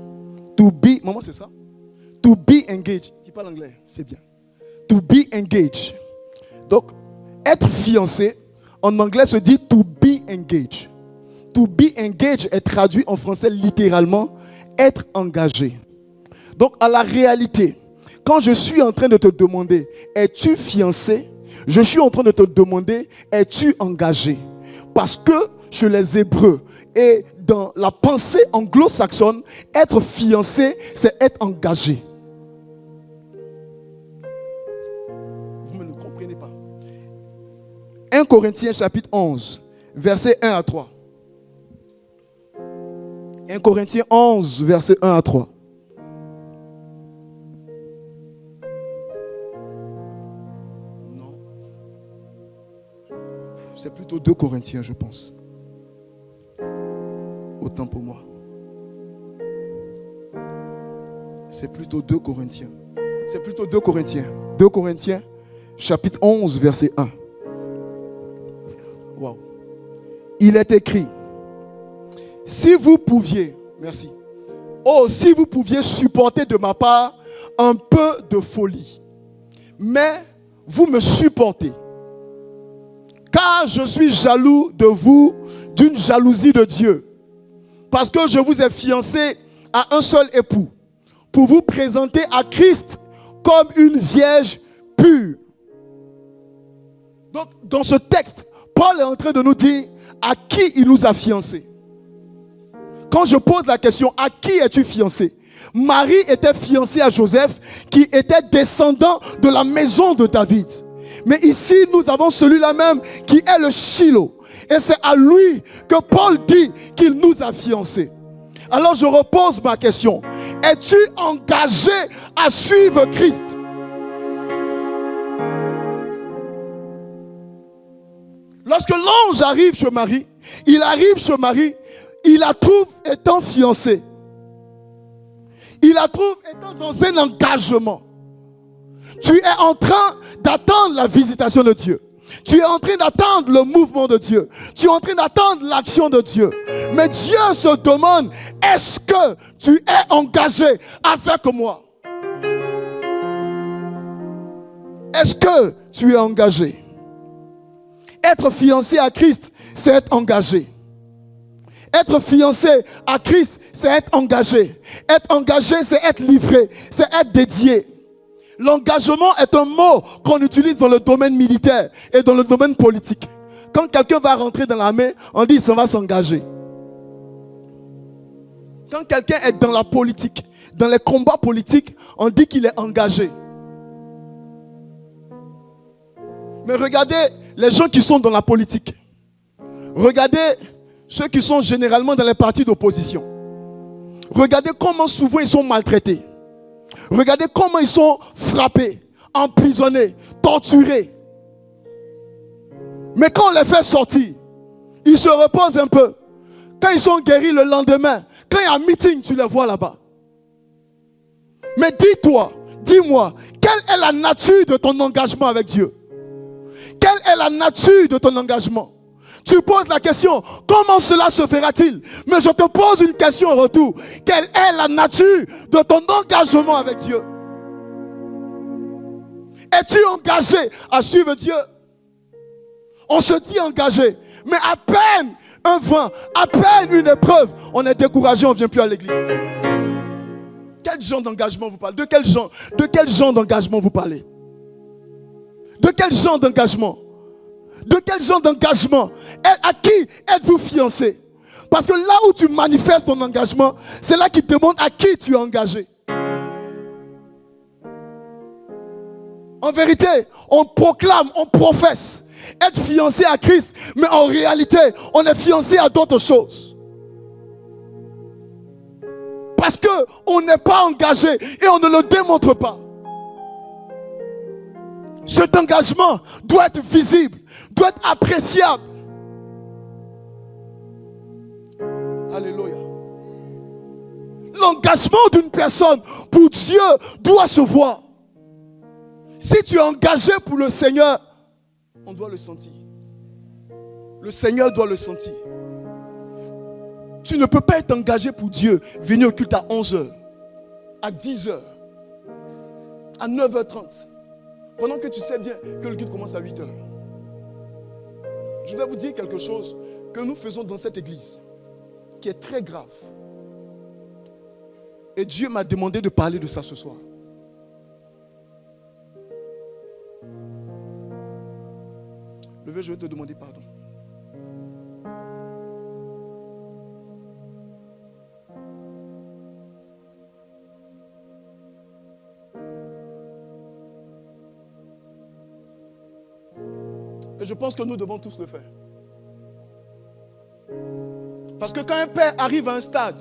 To be, maman c'est ça? To be engaged. Tu parles anglais, c'est bien. To be engaged. Donc, être fiancé, en anglais se dit to be engaged. To be engaged est traduit en français littéralement être engagé. Donc, à la réalité, quand je suis en train de te demander, es-tu fiancé? Je suis en train de te demander, es-tu engagé? Parce que chez les Hébreux et dans la pensée anglo-saxonne, être fiancé, c'est être engagé. 1 Corinthiens chapitre 11, versets 1 à 3. 1 Corinthiens 11, versets 1 à 3. Non. C'est plutôt 2 Corinthiens, je pense. Autant pour moi. C'est plutôt 2 Corinthiens. C'est plutôt 2 Corinthiens. 2 Corinthiens, chapitre 11, verset 1. Wow. Il est écrit, si vous pouviez, merci, oh, si vous pouviez supporter de ma part un peu de folie, mais vous me supportez, car je suis jaloux de vous d'une jalousie de Dieu, parce que je vous ai fiancé à un seul époux, pour vous présenter à Christ comme une vierge pure. Donc, dans ce texte, Paul est en train de nous dire à qui il nous a fiancés. Quand je pose la question, à qui es-tu fiancé? Marie était fiancée à Joseph, qui était descendant de la maison de David. Mais ici, nous avons celui-là même qui est le Shiloh. Et c'est à lui que Paul dit qu'il nous a fiancés. Alors je repose ma question. Es-tu engagé à suivre Christ? Lorsque l'ange arrive chez Marie, il la trouve étant fiancée. Il la trouve étant dans un engagement. Tu es en train d'attendre la visitation de Dieu. Tu es en train d'attendre le mouvement de Dieu. Tu es en train d'attendre l'action de Dieu. Mais Dieu se demande, est-ce que tu es engagé à faire comme moi? Est-ce que tu es engagé? Être fiancé à Christ, c'est être engagé. Être fiancé à Christ, c'est être engagé. Être engagé, c'est être livré, c'est être dédié. L'engagement est un mot qu'on utilise dans le domaine militaire et dans le domaine politique. Quand quelqu'un va rentrer dans l'armée, on dit qu'il va s'engager. Quand quelqu'un est dans la politique, dans les combats politiques, on dit qu'il est engagé. Mais regardez les gens qui sont dans la politique. Regardez ceux qui sont généralement dans les partis d'opposition. Regardez comment souvent ils sont maltraités. Regardez comment ils sont frappés, emprisonnés, torturés. Mais quand on les fait sortir, ils se reposent un peu. Quand ils sont guéris le lendemain, quand il y a un meeting, tu les vois là-bas. Mais dis-moi, quelle est la nature de ton engagement avec Dieu? Quelle est la nature de ton engagement? Tu poses la question, comment cela se fera-t-il? Mais je te pose une question en retour. Quelle est la nature de ton engagement avec Dieu? Es-tu engagé à suivre Dieu? On se dit engagé, mais à peine un vent, à peine une épreuve, on est découragé, on ne vient plus à l'église. Quel genre d'engagement vous parlez? De quel genre d'engagement vous parlez? De quel genre d'engagement? De quel genre d'engagement? À qui êtes-vous fiancé? Parce que là où tu manifestes ton engagement, c'est là qu'il te demande à qui tu es engagé. En vérité, on proclame, on professe être fiancé à Christ, mais en réalité, on est fiancé à d'autres choses. Parce qu'on n'est pas engagé et on ne le démontre pas. Cet engagement doit être visible, doit être appréciable. Alléluia. L'engagement d'une personne pour Dieu doit se voir. Si tu es engagé pour le Seigneur, on doit le sentir. Le Seigneur doit le sentir. Tu ne peux pas être engagé pour Dieu, venir au culte à 11h, à 10h, à 9h30. Pendant que tu sais bien que le culte commence à 8h. Je dois vous dire quelque chose que nous faisons dans cette église, qui est très grave. Et Dieu m'a demandé de parler de ça ce soir. Levez, je vais te demander pardon. Et je pense que nous devons tous le faire. Parce que quand un père arrive à un stade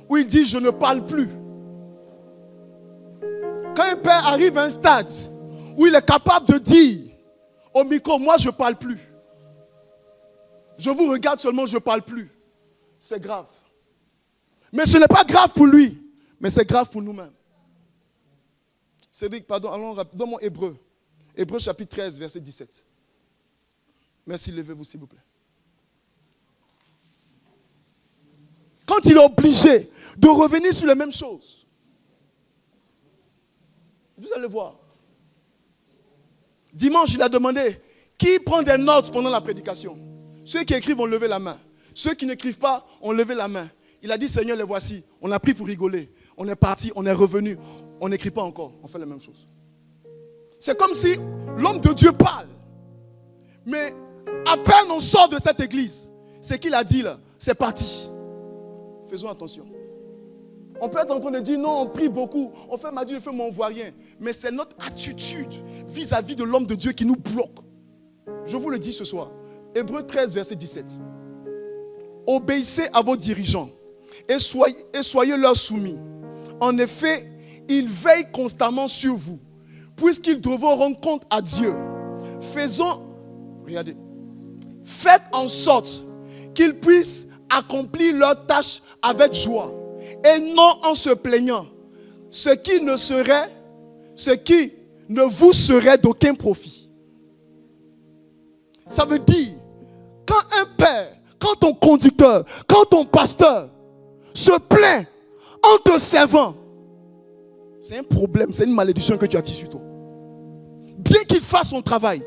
où il dit je ne parle plus, quand un père arrive à un stade où il est capable de dire au micro, moi je ne parle plus, je vous regarde seulement, je ne parle plus, c'est grave. Mais ce n'est pas grave pour lui, mais c'est grave pour nous-mêmes. Cédric, pardon, allons dans mon Hébreu. Hébreu chapitre 13, verset 17. Merci, levez-vous s'il vous plaît. Quand il est obligé de revenir sur les mêmes choses, vous allez voir. Dimanche, il a demandé qui prend des notes pendant la prédication. Ceux qui écrivent ont levé la main. Ceux qui n'écrivent pas ont levé la main. Il a dit, Seigneur, les voici. On a pris pour rigoler. On est parti, on est revenu. On n'écrit pas encore. On fait la même chose. C'est comme si l'homme de Dieu parle. Mais à peine on sort de cette église, ce qu'il a dit là, c'est parti. Faisons attention. On peut être en train de dire non, on prie beaucoup, on fait Dieu, mais on ne voit rien. Mais c'est notre attitude vis-à-vis de l'homme de Dieu qui nous bloque. Je vous le dis ce soir. Hébreu 13, verset 17. Obéissez à vos dirigeants et soyez leur soumis. En effet, ils veillent constamment sur vous, puisqu'ils devront rendre compte à Dieu. Faites en sorte qu'ils puissent accomplir leur tâche avec joie et non en se plaignant, ce qui ne vous serait d'aucun profit. Ça veut dire, quand un père, quand ton conducteur, quand ton pasteur se plaint en te servant, c'est un problème, c'est une malédiction que tu as tissue sur toi. Bien qu'il fasse son travail,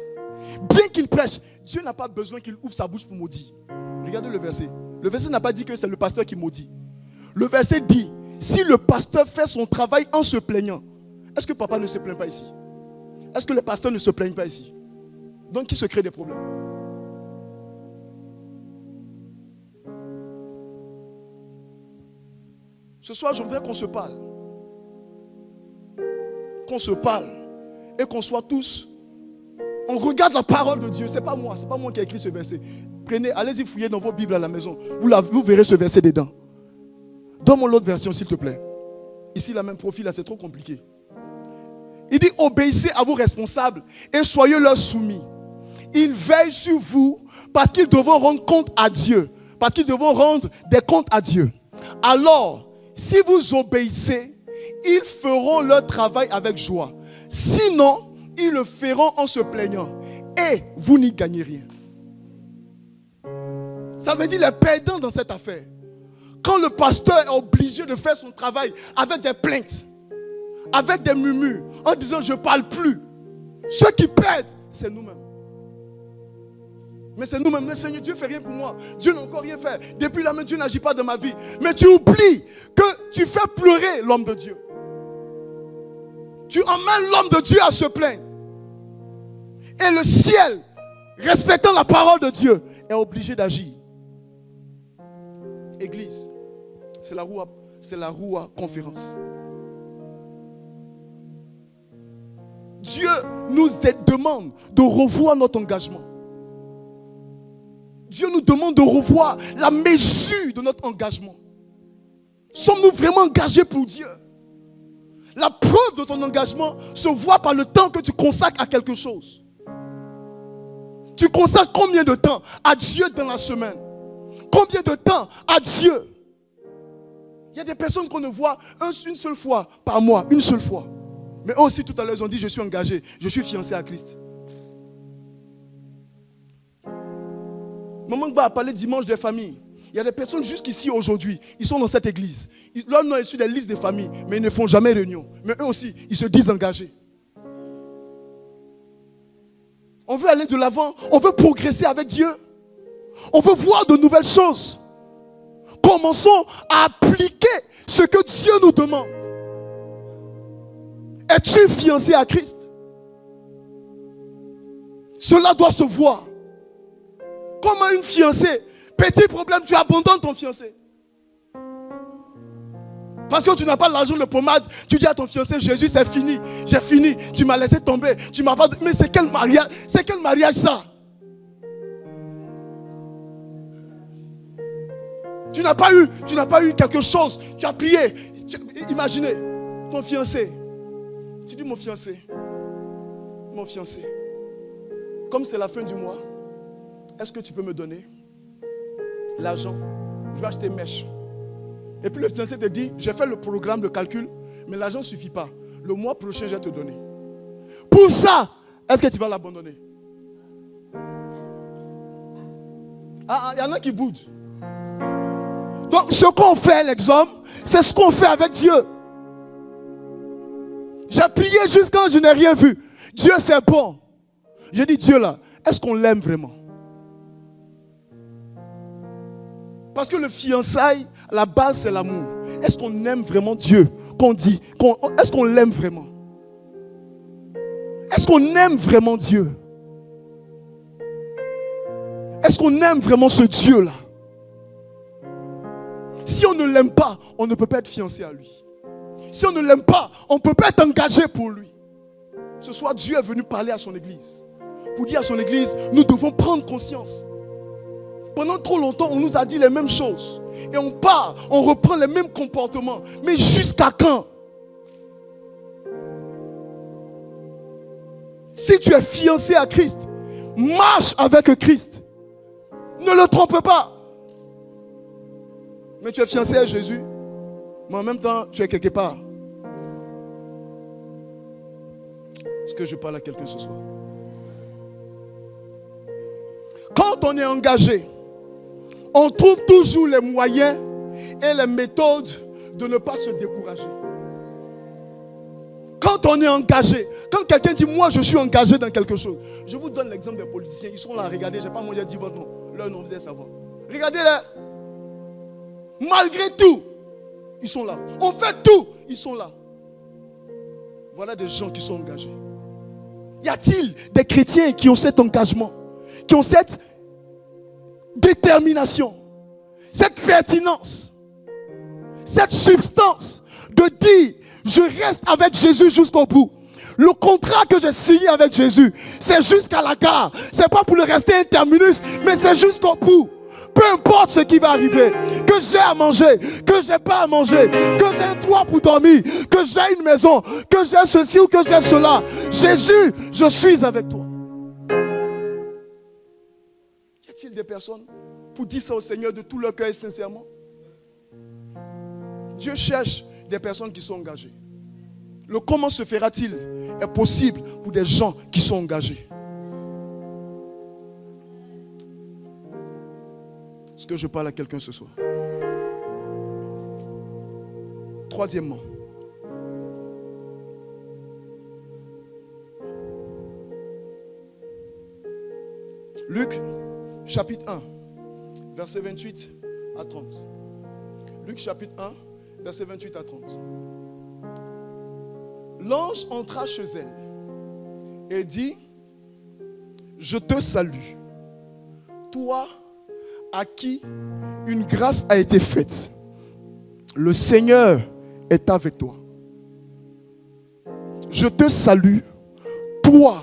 bien qu'il prêche, Dieu n'a pas besoin qu'il ouvre sa bouche pour maudire. Regardez le verset. Le verset n'a pas dit que c'est le pasteur qui maudit. Le verset dit, si le pasteur fait son travail en se plaignant, est-ce que papa ne se plaint pas ici? Est-ce que les pasteurs ne se plaignent pas ici? Donc qui se crée des problèmes? Ce soir, je voudrais qu'on se parle. Qu'on se parle et qu'on soit tous. On regarde la parole de Dieu. C'est pas moi qui ai écrit ce verset. Prenez, allez-y fouiller dans vos Bibles à la maison. Vous verrez ce verset dedans. Donne-moi l'autre version, s'il te plaît. Ici, la même profil, là, c'est trop compliqué. Il dit, obéissez à vos responsables et soyez leur soumis. Ils veillent sur vous parce qu'ils devront rendre compte à Dieu. Parce qu'ils devront rendre des comptes à Dieu. Alors, si vous obéissez, ils feront leur travail avec joie. Sinon, ils le feront en se plaignant. Et vous n'y gagnez rien. Ça veut dire les perdants dans cette affaire. Quand le pasteur est obligé de faire son travail avec des plaintes, avec des murmures, en disant je ne parle plus, ceux qui perdent, c'est nous-mêmes. Mais c'est nous-mêmes. Le Seigneur, Dieu ne fait rien pour moi. Dieu n'a encore rien fait. Depuis là, Dieu n'agit pas dans ma vie. Mais tu oublies que tu fais pleurer l'homme de Dieu. Tu emmènes l'homme de Dieu à se plaindre. Et le ciel, respectant la parole de Dieu, est obligé d'agir. Église, c'est la Roua conférence. Dieu nous demande de revoir notre engagement. Dieu nous demande de revoir la mesure de notre engagement. Sommes-nous vraiment engagés pour Dieu? La preuve de ton engagement se voit par le temps que tu consacres à quelque chose. Tu consacres combien de temps à Dieu dans la semaine? Combien de temps à Dieu? Il y a des personnes qu'on ne voit une seule fois par mois, une seule fois. Mais eux aussi tout à l'heure ils ont dit je suis engagé, je suis fiancé à Christ. Maman Gba a parlé dimanche des familles. Il y a des personnes jusqu'ici aujourd'hui, ils sont dans cette église. Leur nom est sur des listes des familles, mais ils ne font jamais réunion. Mais eux aussi, ils se disent engagés. On veut aller de l'avant, on veut progresser avec Dieu. On veut voir de nouvelles choses. Commençons à appliquer ce que Dieu nous demande. Es-tu fiancé à Christ? Cela doit se voir. Comment une fiancée, petit problème, tu abandonnes ton fiancé. Parce que tu n'as pas l'argent de pommade, tu dis à ton fiancé, Jésus, c'est fini, j'ai fini, tu m'as laissé tomber, tu m'as pas... Mais c'est quel mariage ça? Tu n'as pas eu quelque chose. Tu as prié. Imaginez, ton fiancé. Tu dis, mon fiancé, comme c'est la fin du mois, est-ce que tu peux me donner l'argent? Je vais acheter mèche. Et puis le fiancé te dit, j'ai fait le programme de calcul, mais l'argent ne suffit pas. Le mois prochain, je vais te donner. Pour ça, est-ce que tu vas l'abandonner? Ah, il y en a qui boudent. Donc, ce qu'on fait, les hommes, c'est ce qu'on fait avec Dieu. J'ai prié jusqu'à je n'ai rien vu. Dieu, c'est bon. J'ai dit, Dieu là, est-ce qu'on l'aime vraiment? Parce que le fiançailles, la base, c'est l'amour. Est-ce qu'on aime vraiment Dieu? Est-ce qu'on l'aime vraiment? Est-ce qu'on aime vraiment Dieu? Est-ce qu'on aime vraiment ce Dieu-là? Si on ne l'aime pas, on ne peut pas être fiancé à lui. Si on ne l'aime pas, on ne peut pas être engagé pour lui. Ce soir, Dieu est venu parler à son église. Pour dire à son église, nous devons prendre conscience. Pendant trop longtemps, on nous a dit les mêmes choses. Et on part, on reprend les mêmes comportements. Mais jusqu'à quand? Si tu es fiancé à Christ, marche avec Christ. Ne le trompe pas. Mais tu es fiancé à Jésus, mais en même temps, tu es quelque part. Est-ce que je parle à quelqu'un ce soir? Quand on est engagé, on trouve toujours les moyens et les méthodes de ne pas se décourager. Quand on est engagé, quand quelqu'un dit moi je suis engagé dans quelque chose, je vous donne l'exemple des politiciens, ils sont là, regardez, je n'ai pas moi j'ai dit votre nom, leur nom vous allez savoir. Regardez-les. Malgré tout, ils sont là. On fait tout, ils sont là. Voilà des gens qui sont engagés. Y a-t-il des chrétiens qui ont cet engagement, qui ont cette détermination, cette pertinence, cette substance de dire je reste avec Jésus jusqu'au bout. Le contrat que j'ai signé avec Jésus, c'est jusqu'à la gare. C'est pas pour le rester un terminus, mais c'est jusqu'au bout. Peu importe ce qui va arriver, que j'ai à manger, que j'ai pas à manger, que j'ai un toit pour dormir, que j'ai une maison, que j'ai ceci ou que j'ai cela. Jésus, je suis avec toi. Y a-t-il des personnes pour dire ça au Seigneur de tout leur cœur et sincèrement? Dieu cherche des personnes qui sont engagées. Le comment se fera-t-il est possible pour des gens qui sont engagés. Est-ce que je parle à quelqu'un ce soir? Troisièmement, Luc chapitre 1, verset 28 à 30. Luc chapitre 1, verset 28 à 30. L'ange entra chez elle et dit, je te salue, toi à qui une grâce a été faite. Le Seigneur est avec toi. Je te salue, toi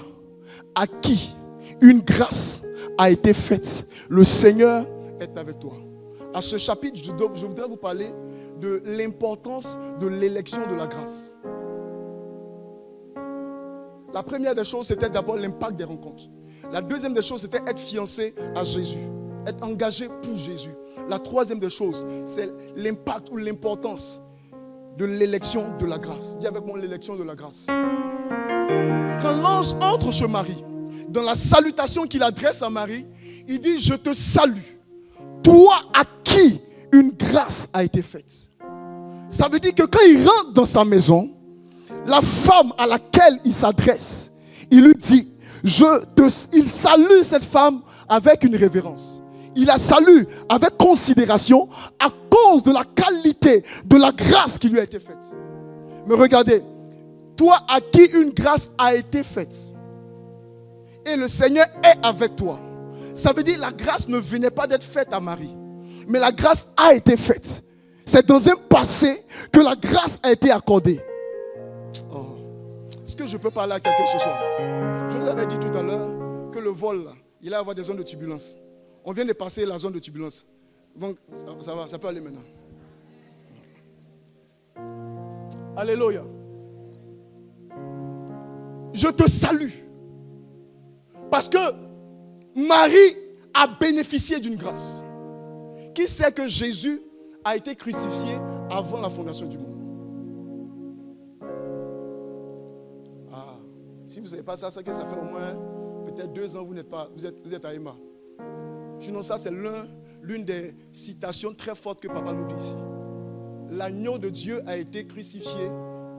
à qui une grâce a été faite. Le Seigneur est avec toi. À ce chapitre, je voudrais vous parler de l'importance de l'élection de la grâce. La première des choses, c'était d'abord l'impact des rencontres. La deuxième des choses, c'était être fiancé à Jésus. Être engagé pour Jésus. La troisième des choses, c'est l'impact ou l'importance de l'élection de la grâce. Dis avec moi l'élection de la grâce. Quand l'ange entre chez Marie, dans la salutation qu'il adresse à Marie, il dit, je te salue, toi à qui une grâce a été faite. Ça veut dire que quand il rentre dans sa maison, la femme à laquelle il s'adresse, il lui dit, il salue cette femme avec une révérence. Il la salue avec considération à cause de la qualité de la grâce qui lui a été faite. Mais regardez, toi à qui une grâce a été faite et le Seigneur est avec toi. Ça veut dire que la grâce ne venait pas d'être faite à Marie, mais la grâce a été faite. C'est dans un passé que la grâce a été accordée. Oh. Est-ce que je peux parler à quelqu'un ce soir? Je vous avais dit tout à l'heure que le vol, là, il va y avoir des zones de turbulence. On vient de passer la zone de turbulence. Donc, ça va, ça peut aller maintenant. Alléluia. Je te salue. Parce que Marie a bénéficié d'une grâce. Qui sait que Jésus a été crucifié avant la fondation du monde? Ah, si vous ne savez pas ça, c'est que ça fait au moins peut-être 2 ans que vous êtes à Emma. Sinon, ça c'est l'une des citations très fortes que papa nous dit ici. L'agneau de Dieu a été crucifié,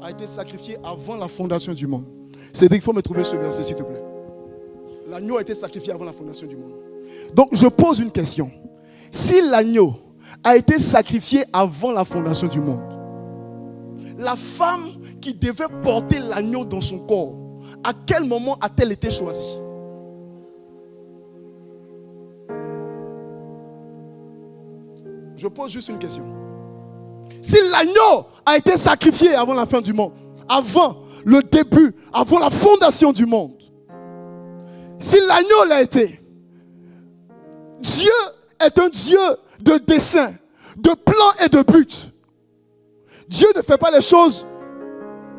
a été sacrifié avant la fondation du monde. C'est-à-dire qu'il faut me trouver ce verset, s'il te plaît. L'agneau a été sacrifié avant la fondation du monde. Donc, je pose une question. Si l'agneau a été sacrifié avant la fondation du monde, la femme qui devait porter l'agneau dans son corps, à quel moment a-t-elle été choisie? Je pose juste une question. Si l'agneau a été sacrifié avant la fin du monde, avant le début, avant la fondation du monde, si l'agneau l'a été, Dieu est un Dieu de dessein, de plan et de but. Dieu ne fait pas les choses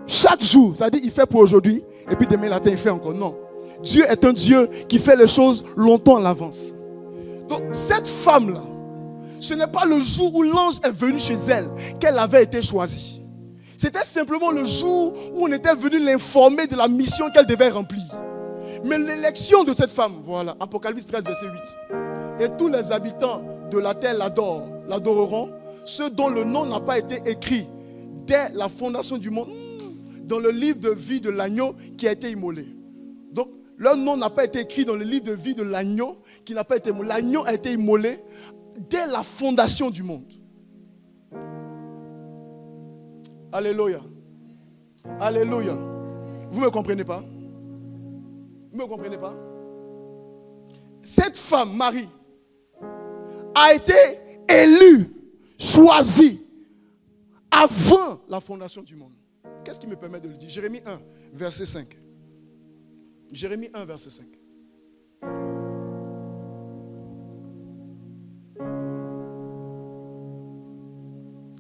chaque jour. C'est-à-dire il fait pour aujourd'hui et puis demain matin il fait encore. Non. Dieu est un Dieu qui fait les choses longtemps à l'avance. Donc cette femme-là, ce n'est pas le jour où l'ange est venu chez elle qu'elle avait été choisie. C'était simplement le jour où on était venu l'informer de la mission qu'elle devait remplir. Mais l'élection de cette femme, voilà, Apocalypse 13, verset 8. Et tous les habitants de la terre l'adoreront, ceux dont le nom n'a pas été écrit dès la fondation du monde, dans le livre de vie de l'agneau qui a été immolé. Donc, leur nom n'a pas été écrit dans le livre de vie de l'agneau qui n'a pas été immolé. L'agneau a été immolé dès la fondation du monde. Alléluia. Alléluia. Vous ne me comprenez pas? Vous ne me comprenez pas? Cette femme, Marie, a été élue, choisie avant la fondation du monde. Qu'est-ce qui me permet de le dire? Jérémie 1, verset 5. Jérémie 1, verset 5.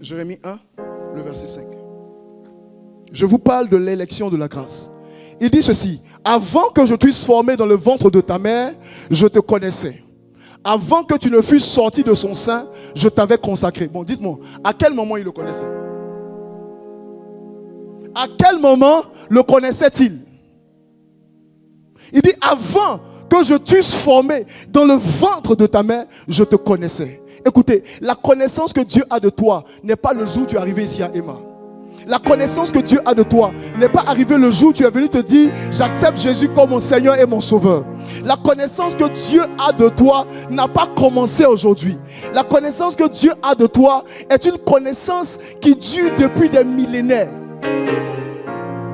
Jérémie 1, le verset 5. Je vous parle de l'élection de la grâce. Il dit ceci: avant que je t'eusse formé dans le ventre de ta mère, je te connaissais. Avant que tu ne fusses sorti de son sein, je t'avais consacré. Bon, dites-moi, à quel moment il le connaissait? À quel moment le connaissait-il? Il dit, avant que je t'eusse formé dans le ventre de ta mère, je te connaissais. Écoutez, la connaissance que Dieu a de toi n'est pas le jour où tu es arrivé ici à Emma. La connaissance que Dieu a de toi n'est pas arrivée le jour où tu es venu te dire j'accepte Jésus comme mon Seigneur et mon Sauveur. La connaissance que Dieu a de toi n'a pas commencé aujourd'hui. La connaissance que Dieu a de toi est une connaissance qui dure depuis des millénaires.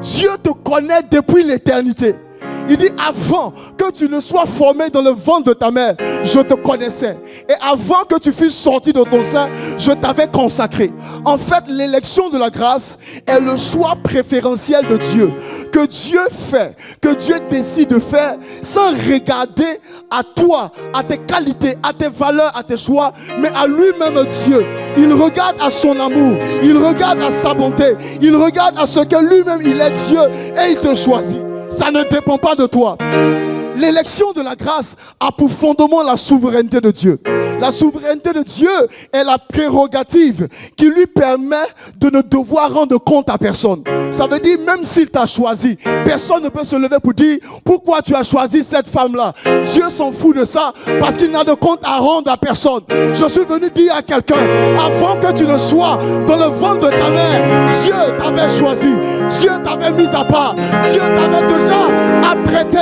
Dieu te connaît depuis l'éternité. Il dit avant que tu ne sois formé dans le ventre de ta mère, je te connaissais. Et avant que tu fusses sorti de ton sein, je t'avais consacré. En fait, l'élection de la grâce est le choix préférentiel de Dieu. Que Dieu fait, que Dieu décide de faire sans regarder à toi, à tes qualités, à tes valeurs, à tes choix, mais à lui-même Dieu. Il regarde à son amour, il regarde à sa bonté, il regarde à ce que lui-même il est Dieu et il te choisit. Ça ne dépend pas de toi. L'élection de la grâce a pour fondement la souveraineté de Dieu. La souveraineté de Dieu est la prérogative qui lui permet de ne devoir rendre compte à personne. Ça veut dire même s'il t'a choisi, personne ne peut se lever pour dire pourquoi tu as choisi cette femme-là. Dieu s'en fout de ça parce qu'il n'a de compte à rendre à personne. Je suis venu dire à quelqu'un, avant que tu ne sois dans le ventre de ta mère, Dieu t'avait choisi, Dieu t'avait mis à part, Dieu t'avait déjà apprêté.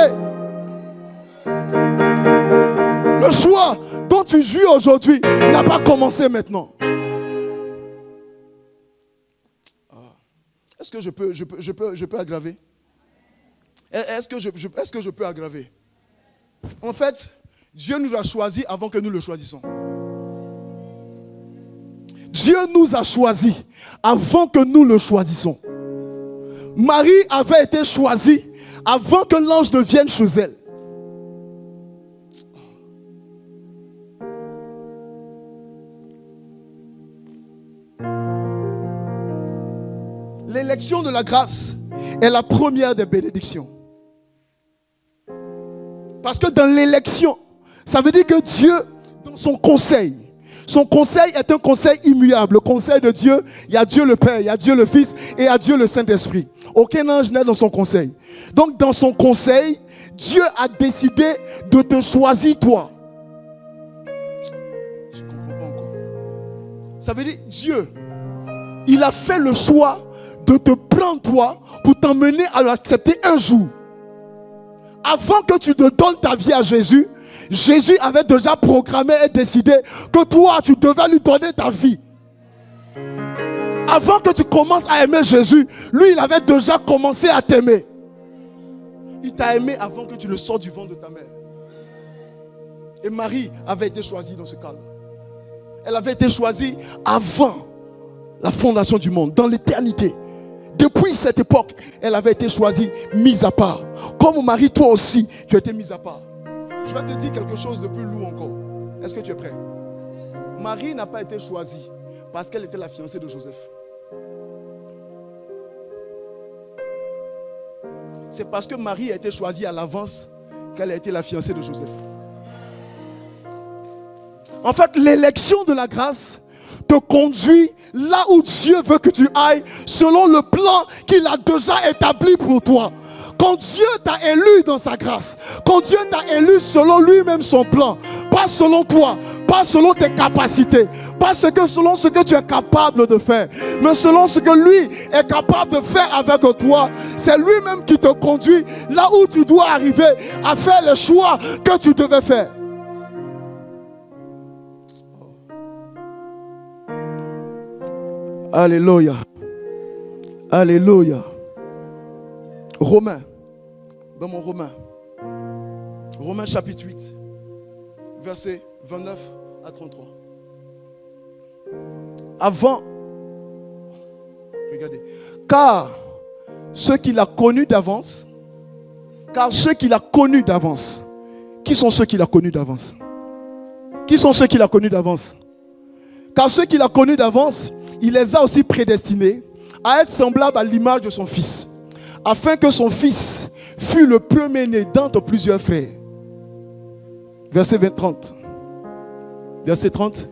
Le choix dont tu jouis aujourd'hui n'a pas commencé maintenant. Est-ce que je peux aggraver? Est-ce que je peux aggraver? En fait, Dieu nous a choisis avant que nous le choisissions. Dieu nous a choisis avant que nous le choisissions. Marie avait été choisie avant que l'ange ne vienne chez elle. l'élection de la grâce est la première des bénédictions. Parce que dans l'élection, ça veut dire que Dieu, dans son conseil est un conseil immuable. Le conseil de Dieu, il y a Dieu le Père, il y a Dieu le Fils et il y a Dieu le Saint-Esprit. Aucun ange n'est dans son conseil. Donc dans son conseil, Dieu a décidé de te choisir toi. Je ne comprends pas encore. Ça veut dire Dieu, il a fait le choix de te prendre toi pour t'emmener à l'accepter un jour. Avant que tu te donnes ta vie à Jésus, Jésus avait déjà programmé et décidé que toi, tu devais lui donner ta vie. Avant que tu commences à aimer Jésus, lui, il avait déjà commencé à t'aimer. Il t'a aimé avant que tu ne sortes du ventre de ta mère. Et Marie avait été choisie dans ce cadre. Elle avait été choisie avant la fondation du monde, dans l'éternité. Depuis cette époque, elle avait été choisie, mise à part. Comme Marie, toi aussi, tu as été mise à part. Je vais te dire quelque chose de plus lourd encore. Est-ce que tu es prêt? Marie n'a pas été choisie parce qu'elle était la fiancée de Joseph. C'est parce que Marie a été choisie à l'avance qu'elle a été la fiancée de Joseph. En fait, l'élection de la grâce te conduit là où Dieu veut que tu ailles selon le plan qu'il a déjà établi pour toi. Quand Dieu t'a élu dans sa grâce, quand Dieu t'a élu selon lui-même son plan, pas selon toi, pas selon tes capacités, pas selon ce que tu es capable de faire, mais selon ce que lui est capable de faire avec toi, c'est lui-même qui te conduit là où tu dois arriver à faire le choix que tu devais faire. Alléluia. Alléluia. Romains. Dans mon Romains. Romains chapitre 8. Versets 29 à 33. Avant. Regardez. Car ceux qu'il a connus d'avance. Qui sont ceux qu'il a connus d'avance? Qui sont ceux qu'il a connus d'avance? Car ceux qu'il a connus d'avance, il les a aussi prédestinés à être semblables à l'image de son fils, afin que son fils fût le premier-né d'entre plusieurs frères. Verset 30. Verset 30.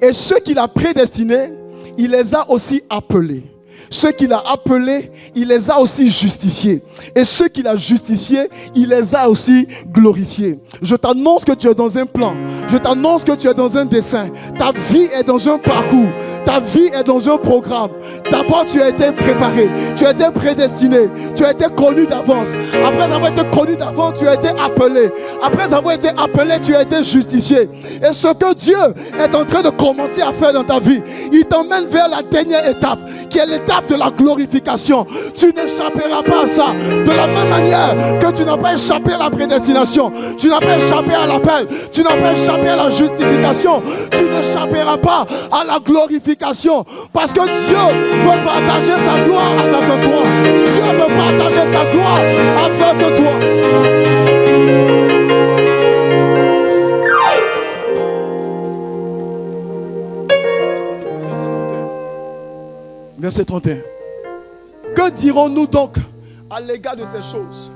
Et ceux qu'il a prédestinés, il les a aussi appelés. Ceux qu'il a appelés, il les a aussi justifiés. Et ceux qu'il a justifiés, il les a aussi glorifiés. Je t'annonce que tu es dans un plan. Je t'annonce que tu es dans un dessein. Ta vie est dans un parcours. Ta vie est dans un programme. D'abord, tu as été préparé. Tu as été prédestiné. Tu as été connu d'avance. Après avoir été connu d'avance, tu as été appelé. Après avoir été appelé, tu as été justifié. Et ce que Dieu est en train de commencer à faire dans ta vie, il t'emmène vers la dernière étape, qui est l'étape de la glorification. Tu n'échapperas pas à ça. De la même manière que tu n'as pas échappé à la prédestination, tu n'as pas échappé à l'appel, tu n'as pas échappé à la justification, tu n'échapperas pas à la glorification. Parce que Dieu veut partager sa gloire avec toi. Dieu veut partager sa gloire avec toi. Verset 31. Que dirons-nous donc à l'égard de ces choses?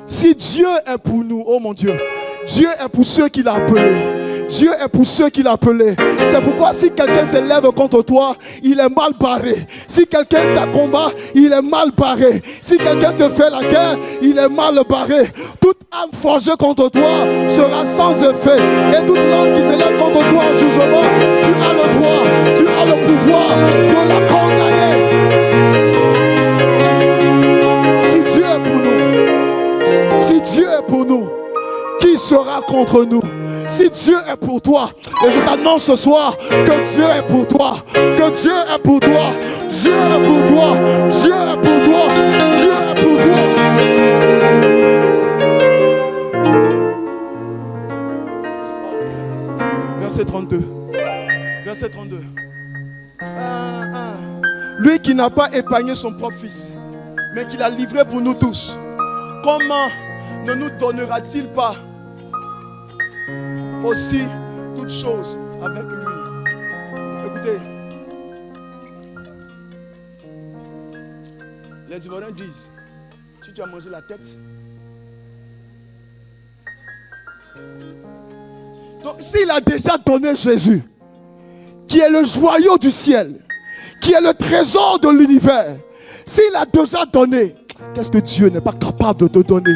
Si Dieu est pour nous, oh mon Dieu, Dieu est pour ceux qu'il a appelés. Dieu est pour ceux qu'il a appelés. C'est pourquoi si quelqu'un s'élève contre toi, il est mal barré. Si quelqu'un t'acombat, il est mal barré. Si quelqu'un te fait la guerre, il est mal barré. Toute âme forgée contre toi sera sans effet. Et toute langue qui s'élève contre toi en jugement, tu as le droit, tu as le pouvoir de la condamner. Si Dieu est pour nous, si Dieu est pour nous, qui sera contre nous? Si Dieu est pour toi, et je t'annonce ce soir que Dieu est pour toi, que Dieu est pour toi, Dieu est pour toi, Dieu est pour toi, Dieu est pour toi. Verset 32. Verset 32. Lui qui n'a pas épargné son propre fils, mais qui l'a livré pour nous tous, comment ne nous donnera-t-il pas aussi toutes choses avec lui? Écoutez, Les Ivoiriens disent, si tu as mangé la tête. Donc s'il a déjà donné Jésus, qui est le joyau du ciel, qui est le trésor de l'univers, s'il a déjà donné, qu'est-ce que Dieu n'est pas capable de te donner?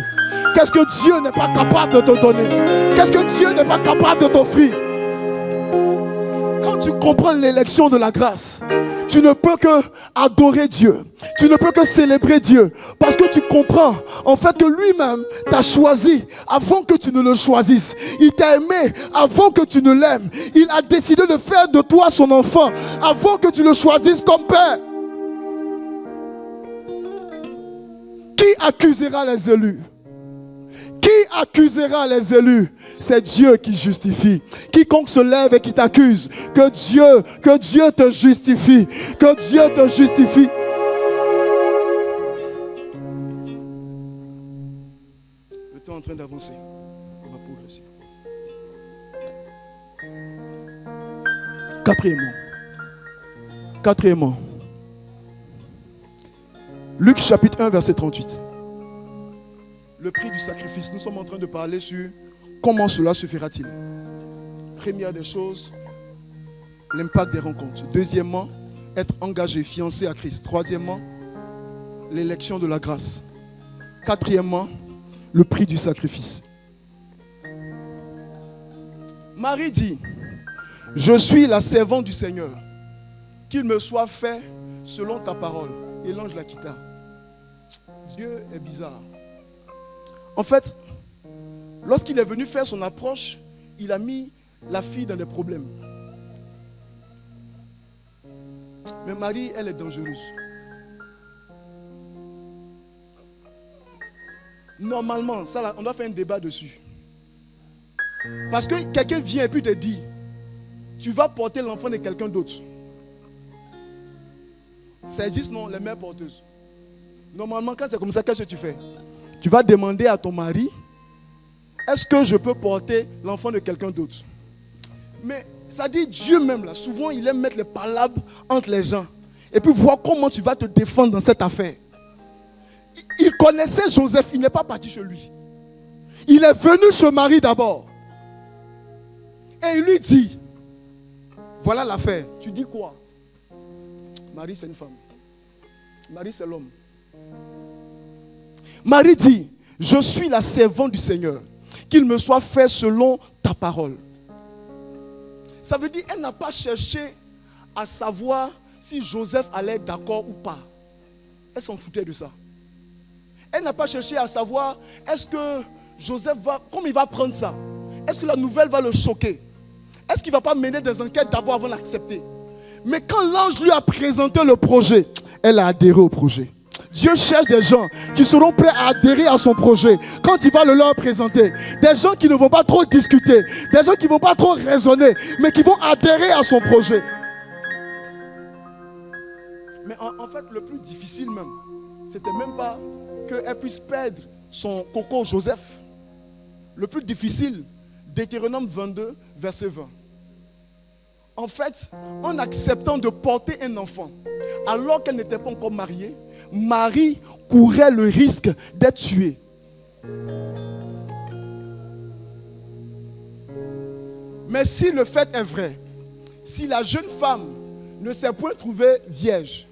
Qu'est-ce que Dieu n'est pas capable de te donner? Qu'est-ce que Dieu n'est pas capable de t'offrir? Quand tu comprends l'élection de la grâce, tu ne peux que adorer Dieu. Tu ne peux que célébrer Dieu. Parce que tu comprends en fait que lui-même t'a choisi avant que tu ne le choisisses. Il t'a aimé avant que tu ne l'aimes. Il a décidé de faire de toi son enfant avant que tu le choisisses comme père. Qui accusera les élus? Qui accusera les élus? C'est Dieu qui justifie. Quiconque se lève et qui t'accuse, que Dieu te justifie. Que Dieu te justifie. Le temps est en train d'avancer. On va progresser. Quatrièmement. Luc chapitre 1 verset 38. Le prix du sacrifice. Nous sommes en train de parler sur comment cela se fera-t-il. Première des choses, l'impact des rencontres. Deuxièmement, être engagé, fiancé à Christ. Troisièmement, l'élection de la grâce. Quatrièmement, le prix du sacrifice. Marie dit, je suis la servante du Seigneur, qu'il me soit fait selon ta parole. Et l'ange la quitta. Dieu est bizarre. En fait, lorsqu'il est venu faire son approche, il a mis la fille dans des problèmes. Mais Marie, elle est dangereuse. Normalement, ça, on doit faire un débat dessus. Parce que quelqu'un vient et puis te dit, tu vas porter l'enfant de quelqu'un d'autre. Ça existe, non, les mères porteuses. Normalement, quand c'est comme ça, qu'est-ce que tu fais? Tu vas demander à ton mari, est-ce que je peux porter l'enfant de quelqu'un d'autre? Mais ça dit Dieu même, là, souvent il aime mettre les palabres entre les gens. Et puis voir comment tu vas te défendre dans cette affaire. Il connaissait Joseph, il n'est pas parti chez lui. Il est venu chez Marie d'abord. Et il lui dit, voilà l'affaire. Tu dis quoi? Marie, c'est une femme. Marie, c'est l'homme. Marie dit, je suis la servante du Seigneur. Qu'il me soit fait selon ta parole. Ça veut dire qu'elle n'a pas cherché à savoir si Joseph allait être d'accord ou pas. Elle s'en foutait de ça. Elle n'a pas cherché à savoir est-ce que Joseph va, comment il va prendre ça? Est-ce que la nouvelle va le choquer? Est-ce qu'il ne va pas mener des enquêtes d'abord avant d'accepter? Mais quand l'ange lui a présenté le projet, elle a adhéré au projet. Dieu cherche des gens qui seront prêts à adhérer à son projet quand il va le leur présenter. Des gens qui ne vont pas trop discuter, des gens qui ne vont pas trop raisonner, mais qui vont adhérer à son projet. Mais en fait, le plus difficile même, c'était même pas qu'elle puisse perdre son coco Joseph. Le plus difficile, Deutéronome 22, verset 20. En fait, en acceptant de porter un enfant, alors qu'elle n'était pas encore mariée, Marie courait le risque d'être tuée. Mais si le fait est vrai, si la jeune femme ne s'est point trouvée vierge,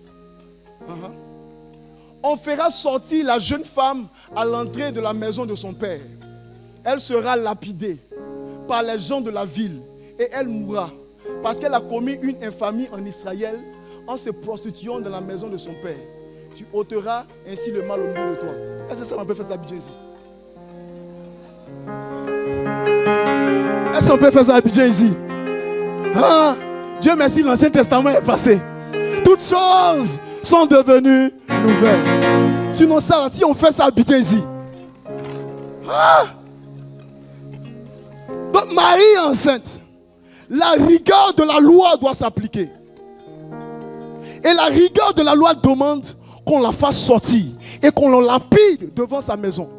on fera sortir la jeune femme à l'entrée de la maison de son père. Elle sera lapidée par les gens de la ville et elle mourra. Parce qu'elle a commis une infamie en Israël en se prostituant dans la maison de son père. Tu ôteras ainsi le mal au milieu de toi. Est-ce que ça on peut faire ça à Abidjan ici? Est-ce qu'on peut faire ça à Abidjan ici? Ah, Dieu merci, l'Ancien Testament est passé. Toutes choses sont devenues nouvelles. Sinon ça, si on fait ça à Abidjan ici. Ah! Donc Marie est enceinte. La rigueur de la loi doit s'appliquer. Et la rigueur de la loi demande qu'on la fasse sortir et qu'on la lapide devant sa maison.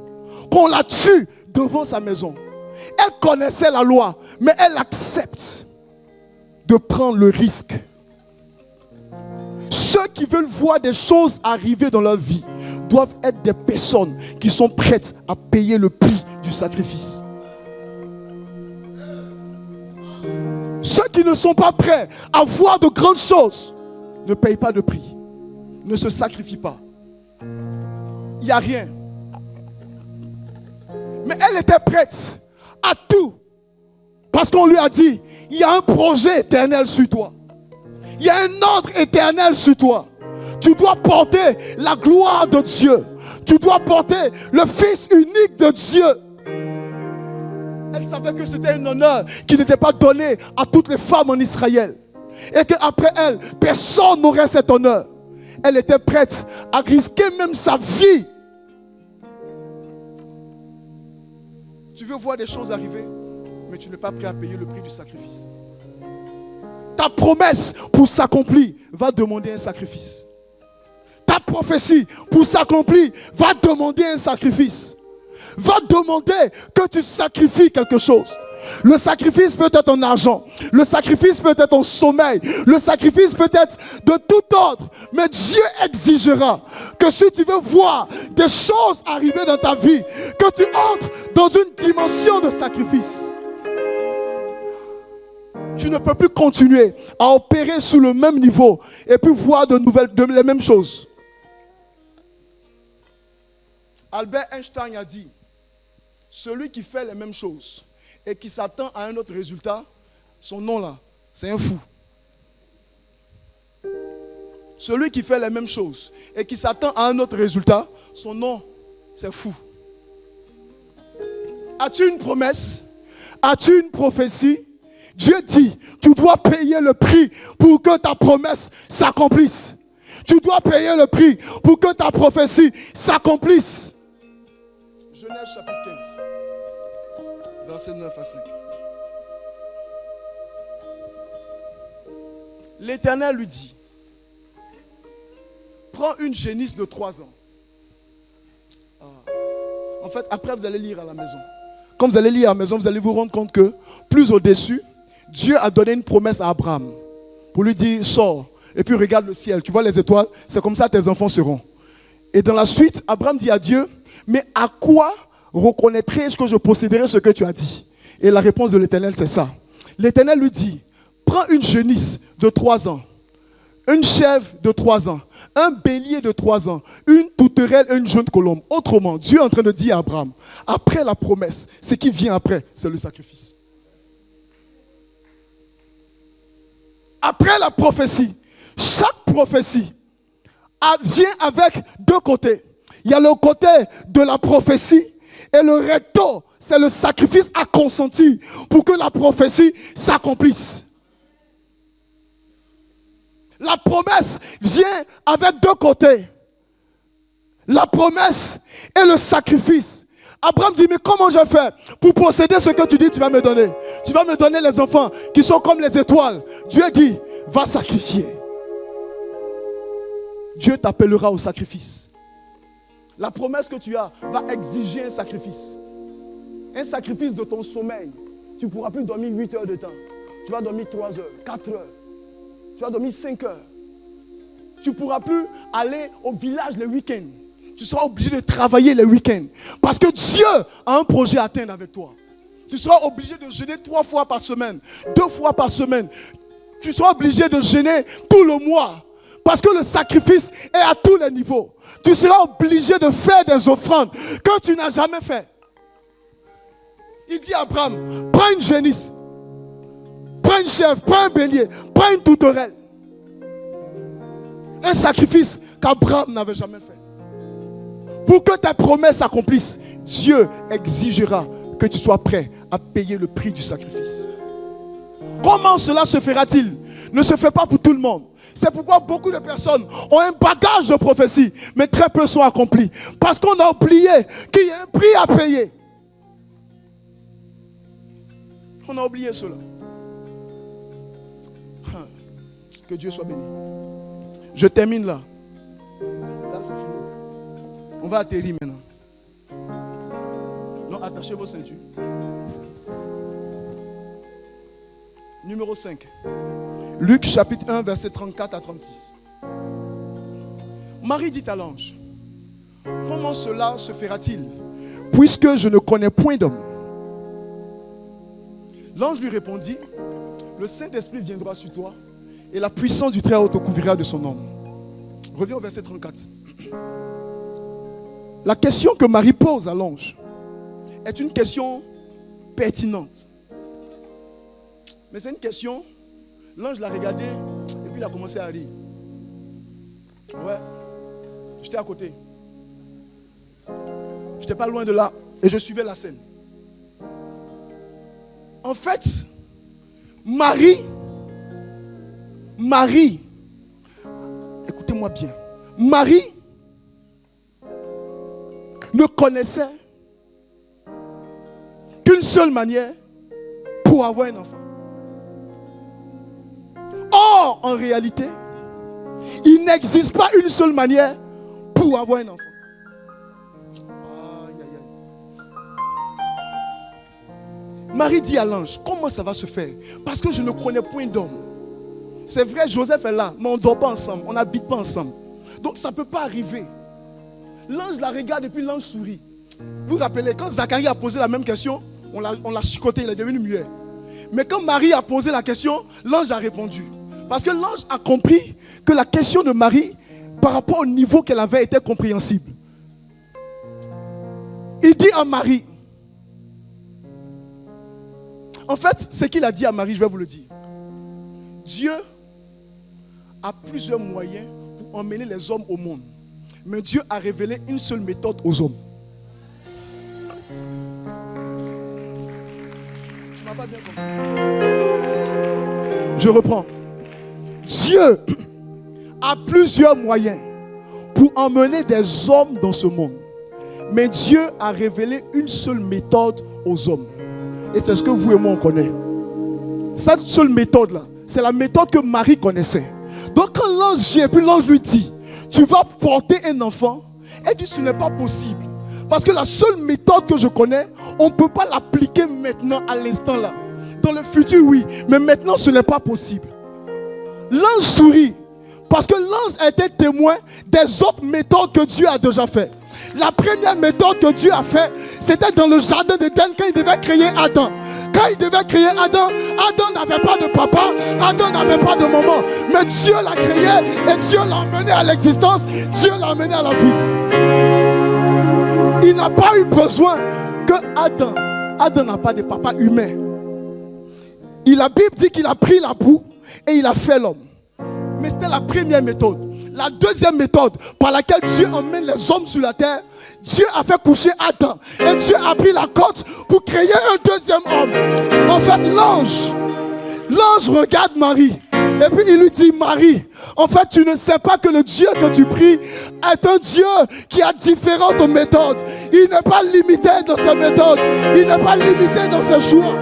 Qu'on la tue devant sa maison. Elle connaissait la loi, mais elle accepte de prendre le risque. Ceux qui veulent voir des choses arriver dans leur vie doivent être des personnes qui sont prêtes à payer le prix du sacrifice. Ceux qui ne sont pas prêts à voir de grandes choses ne payent pas de prix, ne se sacrifient pas. Il n'y a rien. Mais elle était prête à tout. Parce qu'on lui a dit, il y a un projet éternel sur toi. Il y a un ordre éternel sur toi. Tu dois porter la gloire de Dieu. Tu dois porter le Fils unique de Dieu. Elle savait que c'était un honneur qui n'était pas donné à toutes les femmes en Israël. Et qu'après elle, personne n'aurait cet honneur. Elle était prête à risquer même sa vie. Tu veux voir des choses arriver, mais tu n'es pas prêt à payer le prix du sacrifice. Ta promesse pour s'accomplir va demander un sacrifice. Ta prophétie pour s'accomplir va demander un sacrifice. Va demander que tu sacrifies quelque chose. Le sacrifice peut être en argent. Le sacrifice peut être en sommeil. Le sacrifice peut être de tout ordre. Mais Dieu exigera que si tu veux voir des choses arriver dans ta vie, que tu entres dans une dimension de sacrifice. Tu ne peux plus continuer à opérer sous le même niveau et puis voir les mêmes choses. Albert Einstein a dit, celui qui fait les mêmes choses et qui s'attend à un autre résultat, son nom là, c'est un fou. Celui qui fait les mêmes choses et qui s'attend à un autre résultat, son nom, c'est fou. As-tu une promesse? As-tu une prophétie? Dieu dit, tu dois payer le prix pour que ta promesse s'accomplisse. Tu dois payer le prix pour que ta prophétie s'accomplisse. Genèse chapitre 15, versets 9 à 5. L'Éternel lui dit, prends une génisse de 3 ans. En fait, après vous allez lire à la maison. Quand vous allez lire à la maison, vous allez vous rendre compte que plus au-dessus, Dieu a donné une promesse à Abraham pour lui dire, sors et puis regarde le ciel. Tu vois les étoiles, c'est comme ça tes enfants seront. Et dans la suite, Abraham dit à Dieu, mais à quoi reconnaîtrai-je que je posséderai ce que tu as dit? Et la réponse de l'Éternel, c'est ça. L'Éternel lui dit, prends une génisse de 3 ans, une chèvre de 3 ans, un bélier de 3 ans, une touterelle et une jeune colombe. Autrement, Dieu est en train de dire à Abraham, après la promesse, ce qui vient après, c'est le sacrifice. Après la prophétie, chaque prophétie vient avec 2 côtés. Il y a le côté de la prophétie et le recto, c'est le sacrifice à consentir pour que la prophétie s'accomplisse. La promesse vient avec 2 côtés. La promesse et le sacrifice. Abraham dit, mais comment je fais pour posséder ce que tu dis tu vas me donner? Tu vas me donner les enfants qui sont comme les étoiles. Dieu dit, va sacrifier. Dieu t'appellera au sacrifice. La promesse que tu as va exiger un sacrifice. Un sacrifice de ton sommeil. Tu ne pourras plus dormir 8 heures de temps. Tu vas dormir 3 heures, 4 heures. Tu vas dormir 5 heures. Tu ne pourras plus aller au village le week-end. Tu seras obligé de travailler le week-end. Parce que Dieu a un projet à atteindre avec toi. Tu seras obligé de jeûner 3 fois par semaine, 2 fois par semaine. Tu seras obligé de jeûner tout le mois. Parce que le sacrifice est à tous les niveaux. Tu seras obligé de faire des offrandes que tu n'as jamais fait. Il dit à Abraham, prends une génisse, prends une chèvre, prends un bélier, prends une touterelle. Un sacrifice qu'Abraham n'avait jamais fait. Pour que ta promesse s'accomplisse, Dieu exigera que tu sois prêt à payer le prix du sacrifice. Comment cela se fera-t-il? Ne se fait pas pour tout le monde. C'est pourquoi beaucoup de personnes ont un bagage de prophétie, mais très peu sont accomplis. Parce qu'on a oublié qu'il y a un prix à payer. On a oublié cela. Que Dieu soit béni. Je termine là. Là, c'est fini. On va atterrir maintenant. Non, attachez vos ceintures. Numéro 5. Luc chapitre 1, verset 34 à 36. Marie dit à l'ange, comment cela se fera-t-il, puisque je ne connais point d'homme? L'ange lui répondit, le Saint-Esprit viendra sur toi et la puissance du Très-Haut te couvrira de son ombre. Reviens au verset 34. La question que Marie pose à l'ange est une question pertinente. Mais c'est une question, l'ange l'a regardé et puis il a commencé à rire. Ouais, j'étais à côté. J'étais pas loin de là et je suivais la scène. En fait, Marie, écoutez-moi bien, Marie ne connaissait qu'une seule manière pour avoir un enfant. Or, en réalité, il n'existe pas une seule manière pour avoir un enfant. Aïe, aïe, aïe. Marie dit à l'ange, comment ça va se faire? Parce que je ne connais point d'homme. C'est vrai, Joseph est là, mais on ne dort pas ensemble, on n'habite pas ensemble. Donc ça ne peut pas arriver. L'ange la regarde et puis l'ange sourit. Vous vous rappelez, quand Zacharie a posé la même question, on l'a chicoté, il est devenu muet. Mais quand Marie a posé la question, l'ange a répondu. Parce que l'ange a compris que la question de Marie, par rapport au niveau qu'elle avait, était compréhensible. Il dit à Marie, en fait, ce qu'il a dit à Marie, je vais vous le dire. Dieu a plusieurs moyens pour emmener les hommes au monde. Mais Dieu a révélé une seule méthode aux hommes. Tu m'as pas bien compris. Je reprends. Dieu a plusieurs moyens pour emmener des hommes dans ce monde. Mais Dieu a révélé une seule méthode aux hommes. Et c'est ce que vous et moi on connaît. Cette seule méthode-là, c'est la méthode que Marie connaissait. Donc quand l'ange vient, puis l'ange lui dit, tu vas porter un enfant, elle dit, ce n'est pas possible. Parce que la seule méthode que je connais, on ne peut pas l'appliquer maintenant, à l'instant là. Dans le futur, oui, mais maintenant, ce n'est pas possible. L'ange sourit, parce que l'ange a été témoin des autres méthodes que Dieu a déjà faites. La première méthode que Dieu a fait, c'était dans le jardin d'Éden quand il devait créer Adam. Quand il devait créer Adam, Adam n'avait pas de papa, Adam n'avait pas de maman. Mais Dieu l'a créé et Dieu l'a emmené à l'existence, Dieu l'a emmené à la vie. Il n'a pas eu besoin que Adam n'a pas de papa humain. La Bible dit qu'il a pris la boue et il a fait l'homme. Mais c'était la première méthode. La deuxième méthode par laquelle Dieu emmène les hommes sur la terre, Dieu a fait coucher Adam. Et Dieu a pris la côte pour créer un deuxième homme. En fait, l'ange regarde Marie. Et puis il lui dit, Marie, en fait tu ne sais pas que le Dieu que tu pries est un Dieu qui a différentes méthodes. Il n'est pas limité dans ses méthodes. Il n'est pas limité dans ses choix.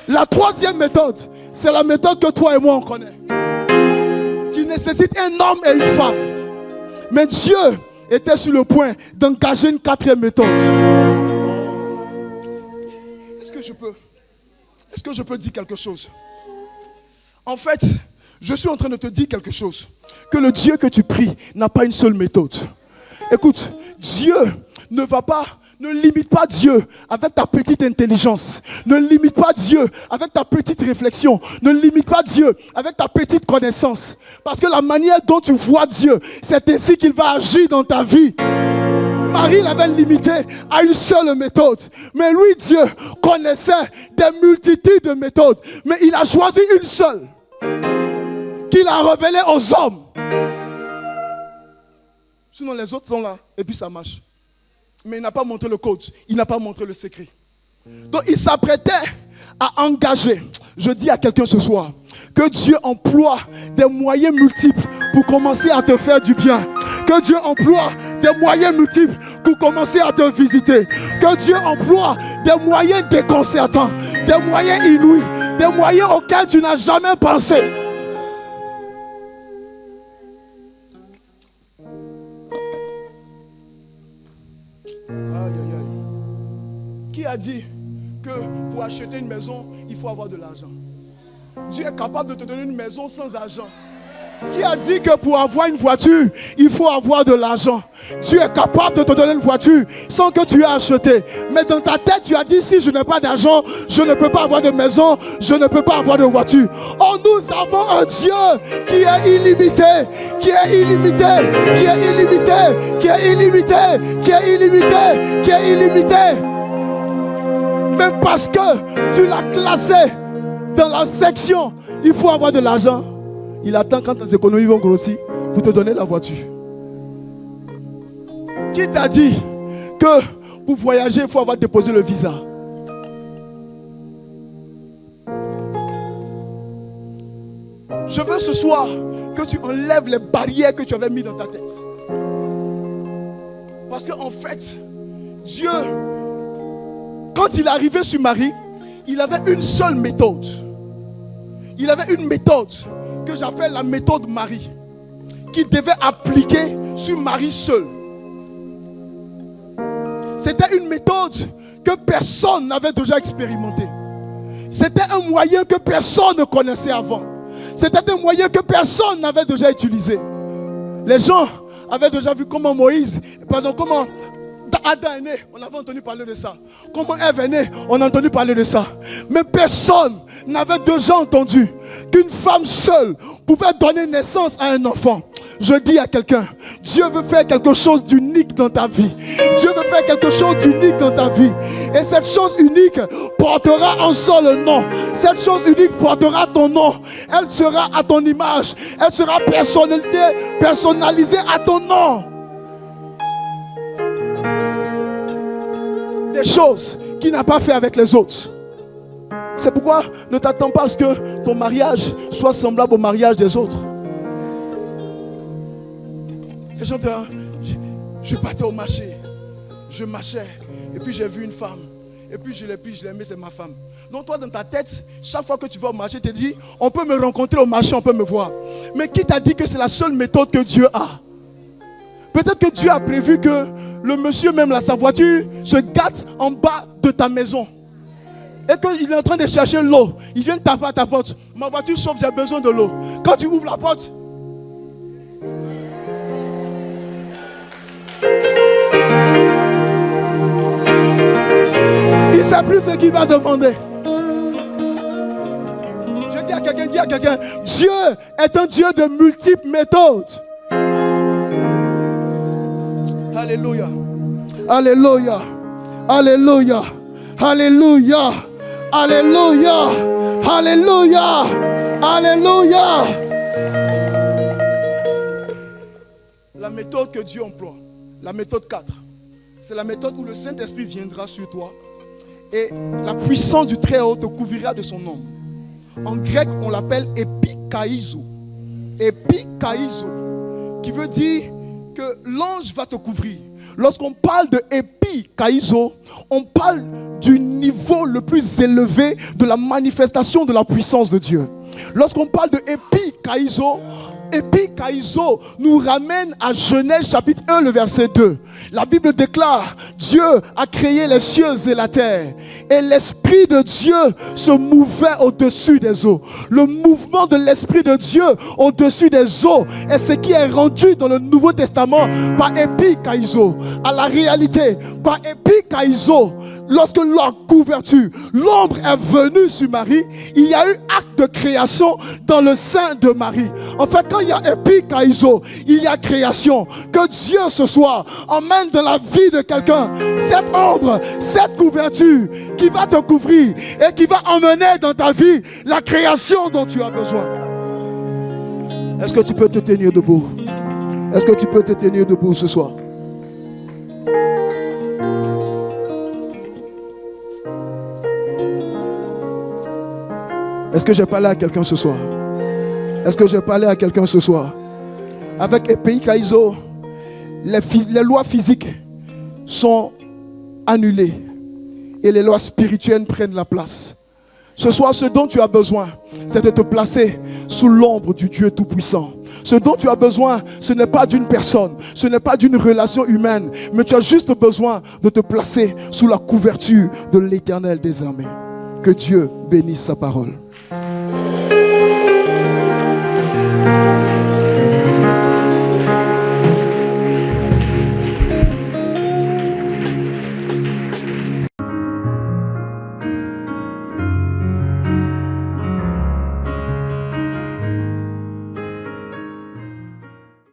La troisième méthode, c'est la méthode que toi et moi on connaît. Qui nécessite un homme et une femme. Mais Dieu était sur le point d'engager une quatrième méthode. Est-ce que je peux dire quelque chose? En fait, je suis en train de te dire quelque chose. Que le Dieu que tu pries n'a pas une seule méthode. Écoute, Dieu ne limite pas Dieu avec ta petite intelligence. Ne limite pas Dieu avec ta petite réflexion. Ne limite pas Dieu avec ta petite connaissance. Parce que la manière dont tu vois Dieu, c'est ainsi qu'il va agir dans ta vie. Marie l'avait limité à une seule méthode. Mais lui, Dieu, connaissait des multitudes de méthodes. Mais il a choisi une seule qu'il a révélée aux hommes. Sinon les autres sont là et puis ça marche. Mais il n'a pas montré le code, il n'a pas montré le secret. Donc il s'apprêtait à engager. Je dis à quelqu'un ce soir que Dieu emploie des moyens multiples pour commencer à te faire du bien. Que Dieu emploie des moyens multiples pour commencer à te visiter. Que Dieu emploie des moyens déconcertants, des moyens inouïs, des moyens auxquels tu n'as jamais pensé. Qui a dit que pour acheter une maison, il faut avoir de l'argent? Dieu est capable de te donner une maison sans argent. Qui a dit que pour avoir une voiture, il faut avoir de l'argent? Dieu est capable de te donner une voiture sans que tu aies acheté. Mais dans ta tête, tu as dit, si je n'ai pas d'argent, je ne peux pas avoir de maison, je ne peux pas avoir de voiture. Oh, nous avons un Dieu qui est illimité, qui est illimité, qui est illimité, qui est illimité, qui est illimité, qui est illimité. Même parce que tu l'as classé dans la section, il faut avoir de l'argent. Il attend quand tes économies vont grossir pour te donner la voiture. Qui t'a dit que pour voyager, il faut avoir déposé le visa? Je veux ce soir que tu enlèves les barrières que tu avais mises dans ta tête. Parce qu'en fait, Dieu, quand il est arrivé sur Marie, il avait une seule méthode. Il avait une méthode que j'appelle la méthode Marie, qu'il devait appliquer sur Marie seule. C'était une méthode que personne n'avait déjà expérimentée. C'était un moyen que personne ne connaissait avant. C'était un moyen que personne n'avait déjà utilisé. Les gens avaient déjà vu comment comment Adam est né, on avait entendu parler de ça. Comment Ève est née, on a entendu parler de ça. Mais personne n'avait déjà entendu qu'une femme seule pouvait donner naissance à un enfant. Je dis à quelqu'un, Dieu veut faire quelque chose d'unique dans ta vie. Dieu veut faire quelque chose d'unique dans ta vie. Et cette chose unique portera un seul nom. Cette chose unique portera ton nom. Elle sera à ton image. Elle sera personnalisée à ton nom. Des choses qu'il n'a pas fait avec les autres. C'est pourquoi ne t'attends pas à ce que ton mariage soit semblable au mariage des autres. Les gens te disent, je partais au marché, je marchais, et puis j'ai vu une femme, et puis je l'ai aimée, c'est ma femme. Donc toi dans ta tête, chaque fois que tu vas au marché, tu te dis, on peut me rencontrer au marché, on peut me voir. Mais qui t'a dit que c'est la seule méthode que Dieu a? Peut-être que Dieu a prévu que le monsieur même là, sa voiture se gâte en bas de ta maison. Et qu'il est en train de chercher l'eau. Il vient taper à ta porte. Ma voiture chauffe, j'ai besoin de l'eau. Quand tu ouvres la porte, il ne sait plus ce qu'il va demander. Je dis à quelqu'un, Dieu est un Dieu de multiples méthodes. Alléluia. Alléluia. Alléluia. Alléluia. Alléluia. Alléluia. Alléluia. La méthode que Dieu emploie, la méthode 4, c'est la méthode où le Saint-Esprit viendra sur toi et la puissance du Très-Haut te couvrira de son ombre. En grec, on l'appelle epikaizo. Epikaizo, qui veut dire que l'ange va te couvrir. Lorsqu'on parle de epikaizo, on parle du niveau le plus élevé de la manifestation de la puissance de Dieu. Lorsqu'on parle de epikaizo nous ramène à Genèse chapitre 1, le verset 2. La Bible déclare, Dieu a créé les cieux et la terre. Et l'Esprit de Dieu se mouvait au-dessus des eaux. Le mouvement de l'Esprit de Dieu au-dessus des eaux est ce qui est rendu dans le Nouveau Testament par epikaizo. À la réalité, par epikaizo, lorsque la couverture, l'ombre est venue sur Marie, il y a eu acte de création dans le sein de Marie. En fait, quand il y a epikaizo, il y a création. Que Dieu ce soir emmène dans la vie de quelqu'un cette ombre, cette couverture qui va te couvrir et qui va emmener dans ta vie la création dont tu as besoin. Est-ce que tu peux te tenir debout? Est-ce que tu peux te tenir debout ce soir? Est-ce que j'ai parlé à quelqu'un ce soir? Est-ce que j'ai parlé à quelqu'un ce soir? Avec epikaizo, les lois physiques sont annulées et les lois spirituelles prennent la place. Ce soir, ce dont tu as besoin, c'est de te placer sous l'ombre du Dieu Tout-Puissant. Ce dont tu as besoin, ce n'est pas d'une personne, ce n'est pas d'une relation humaine, mais tu as juste besoin de te placer sous la couverture de l'Éternel des armées. Que Dieu bénisse sa parole.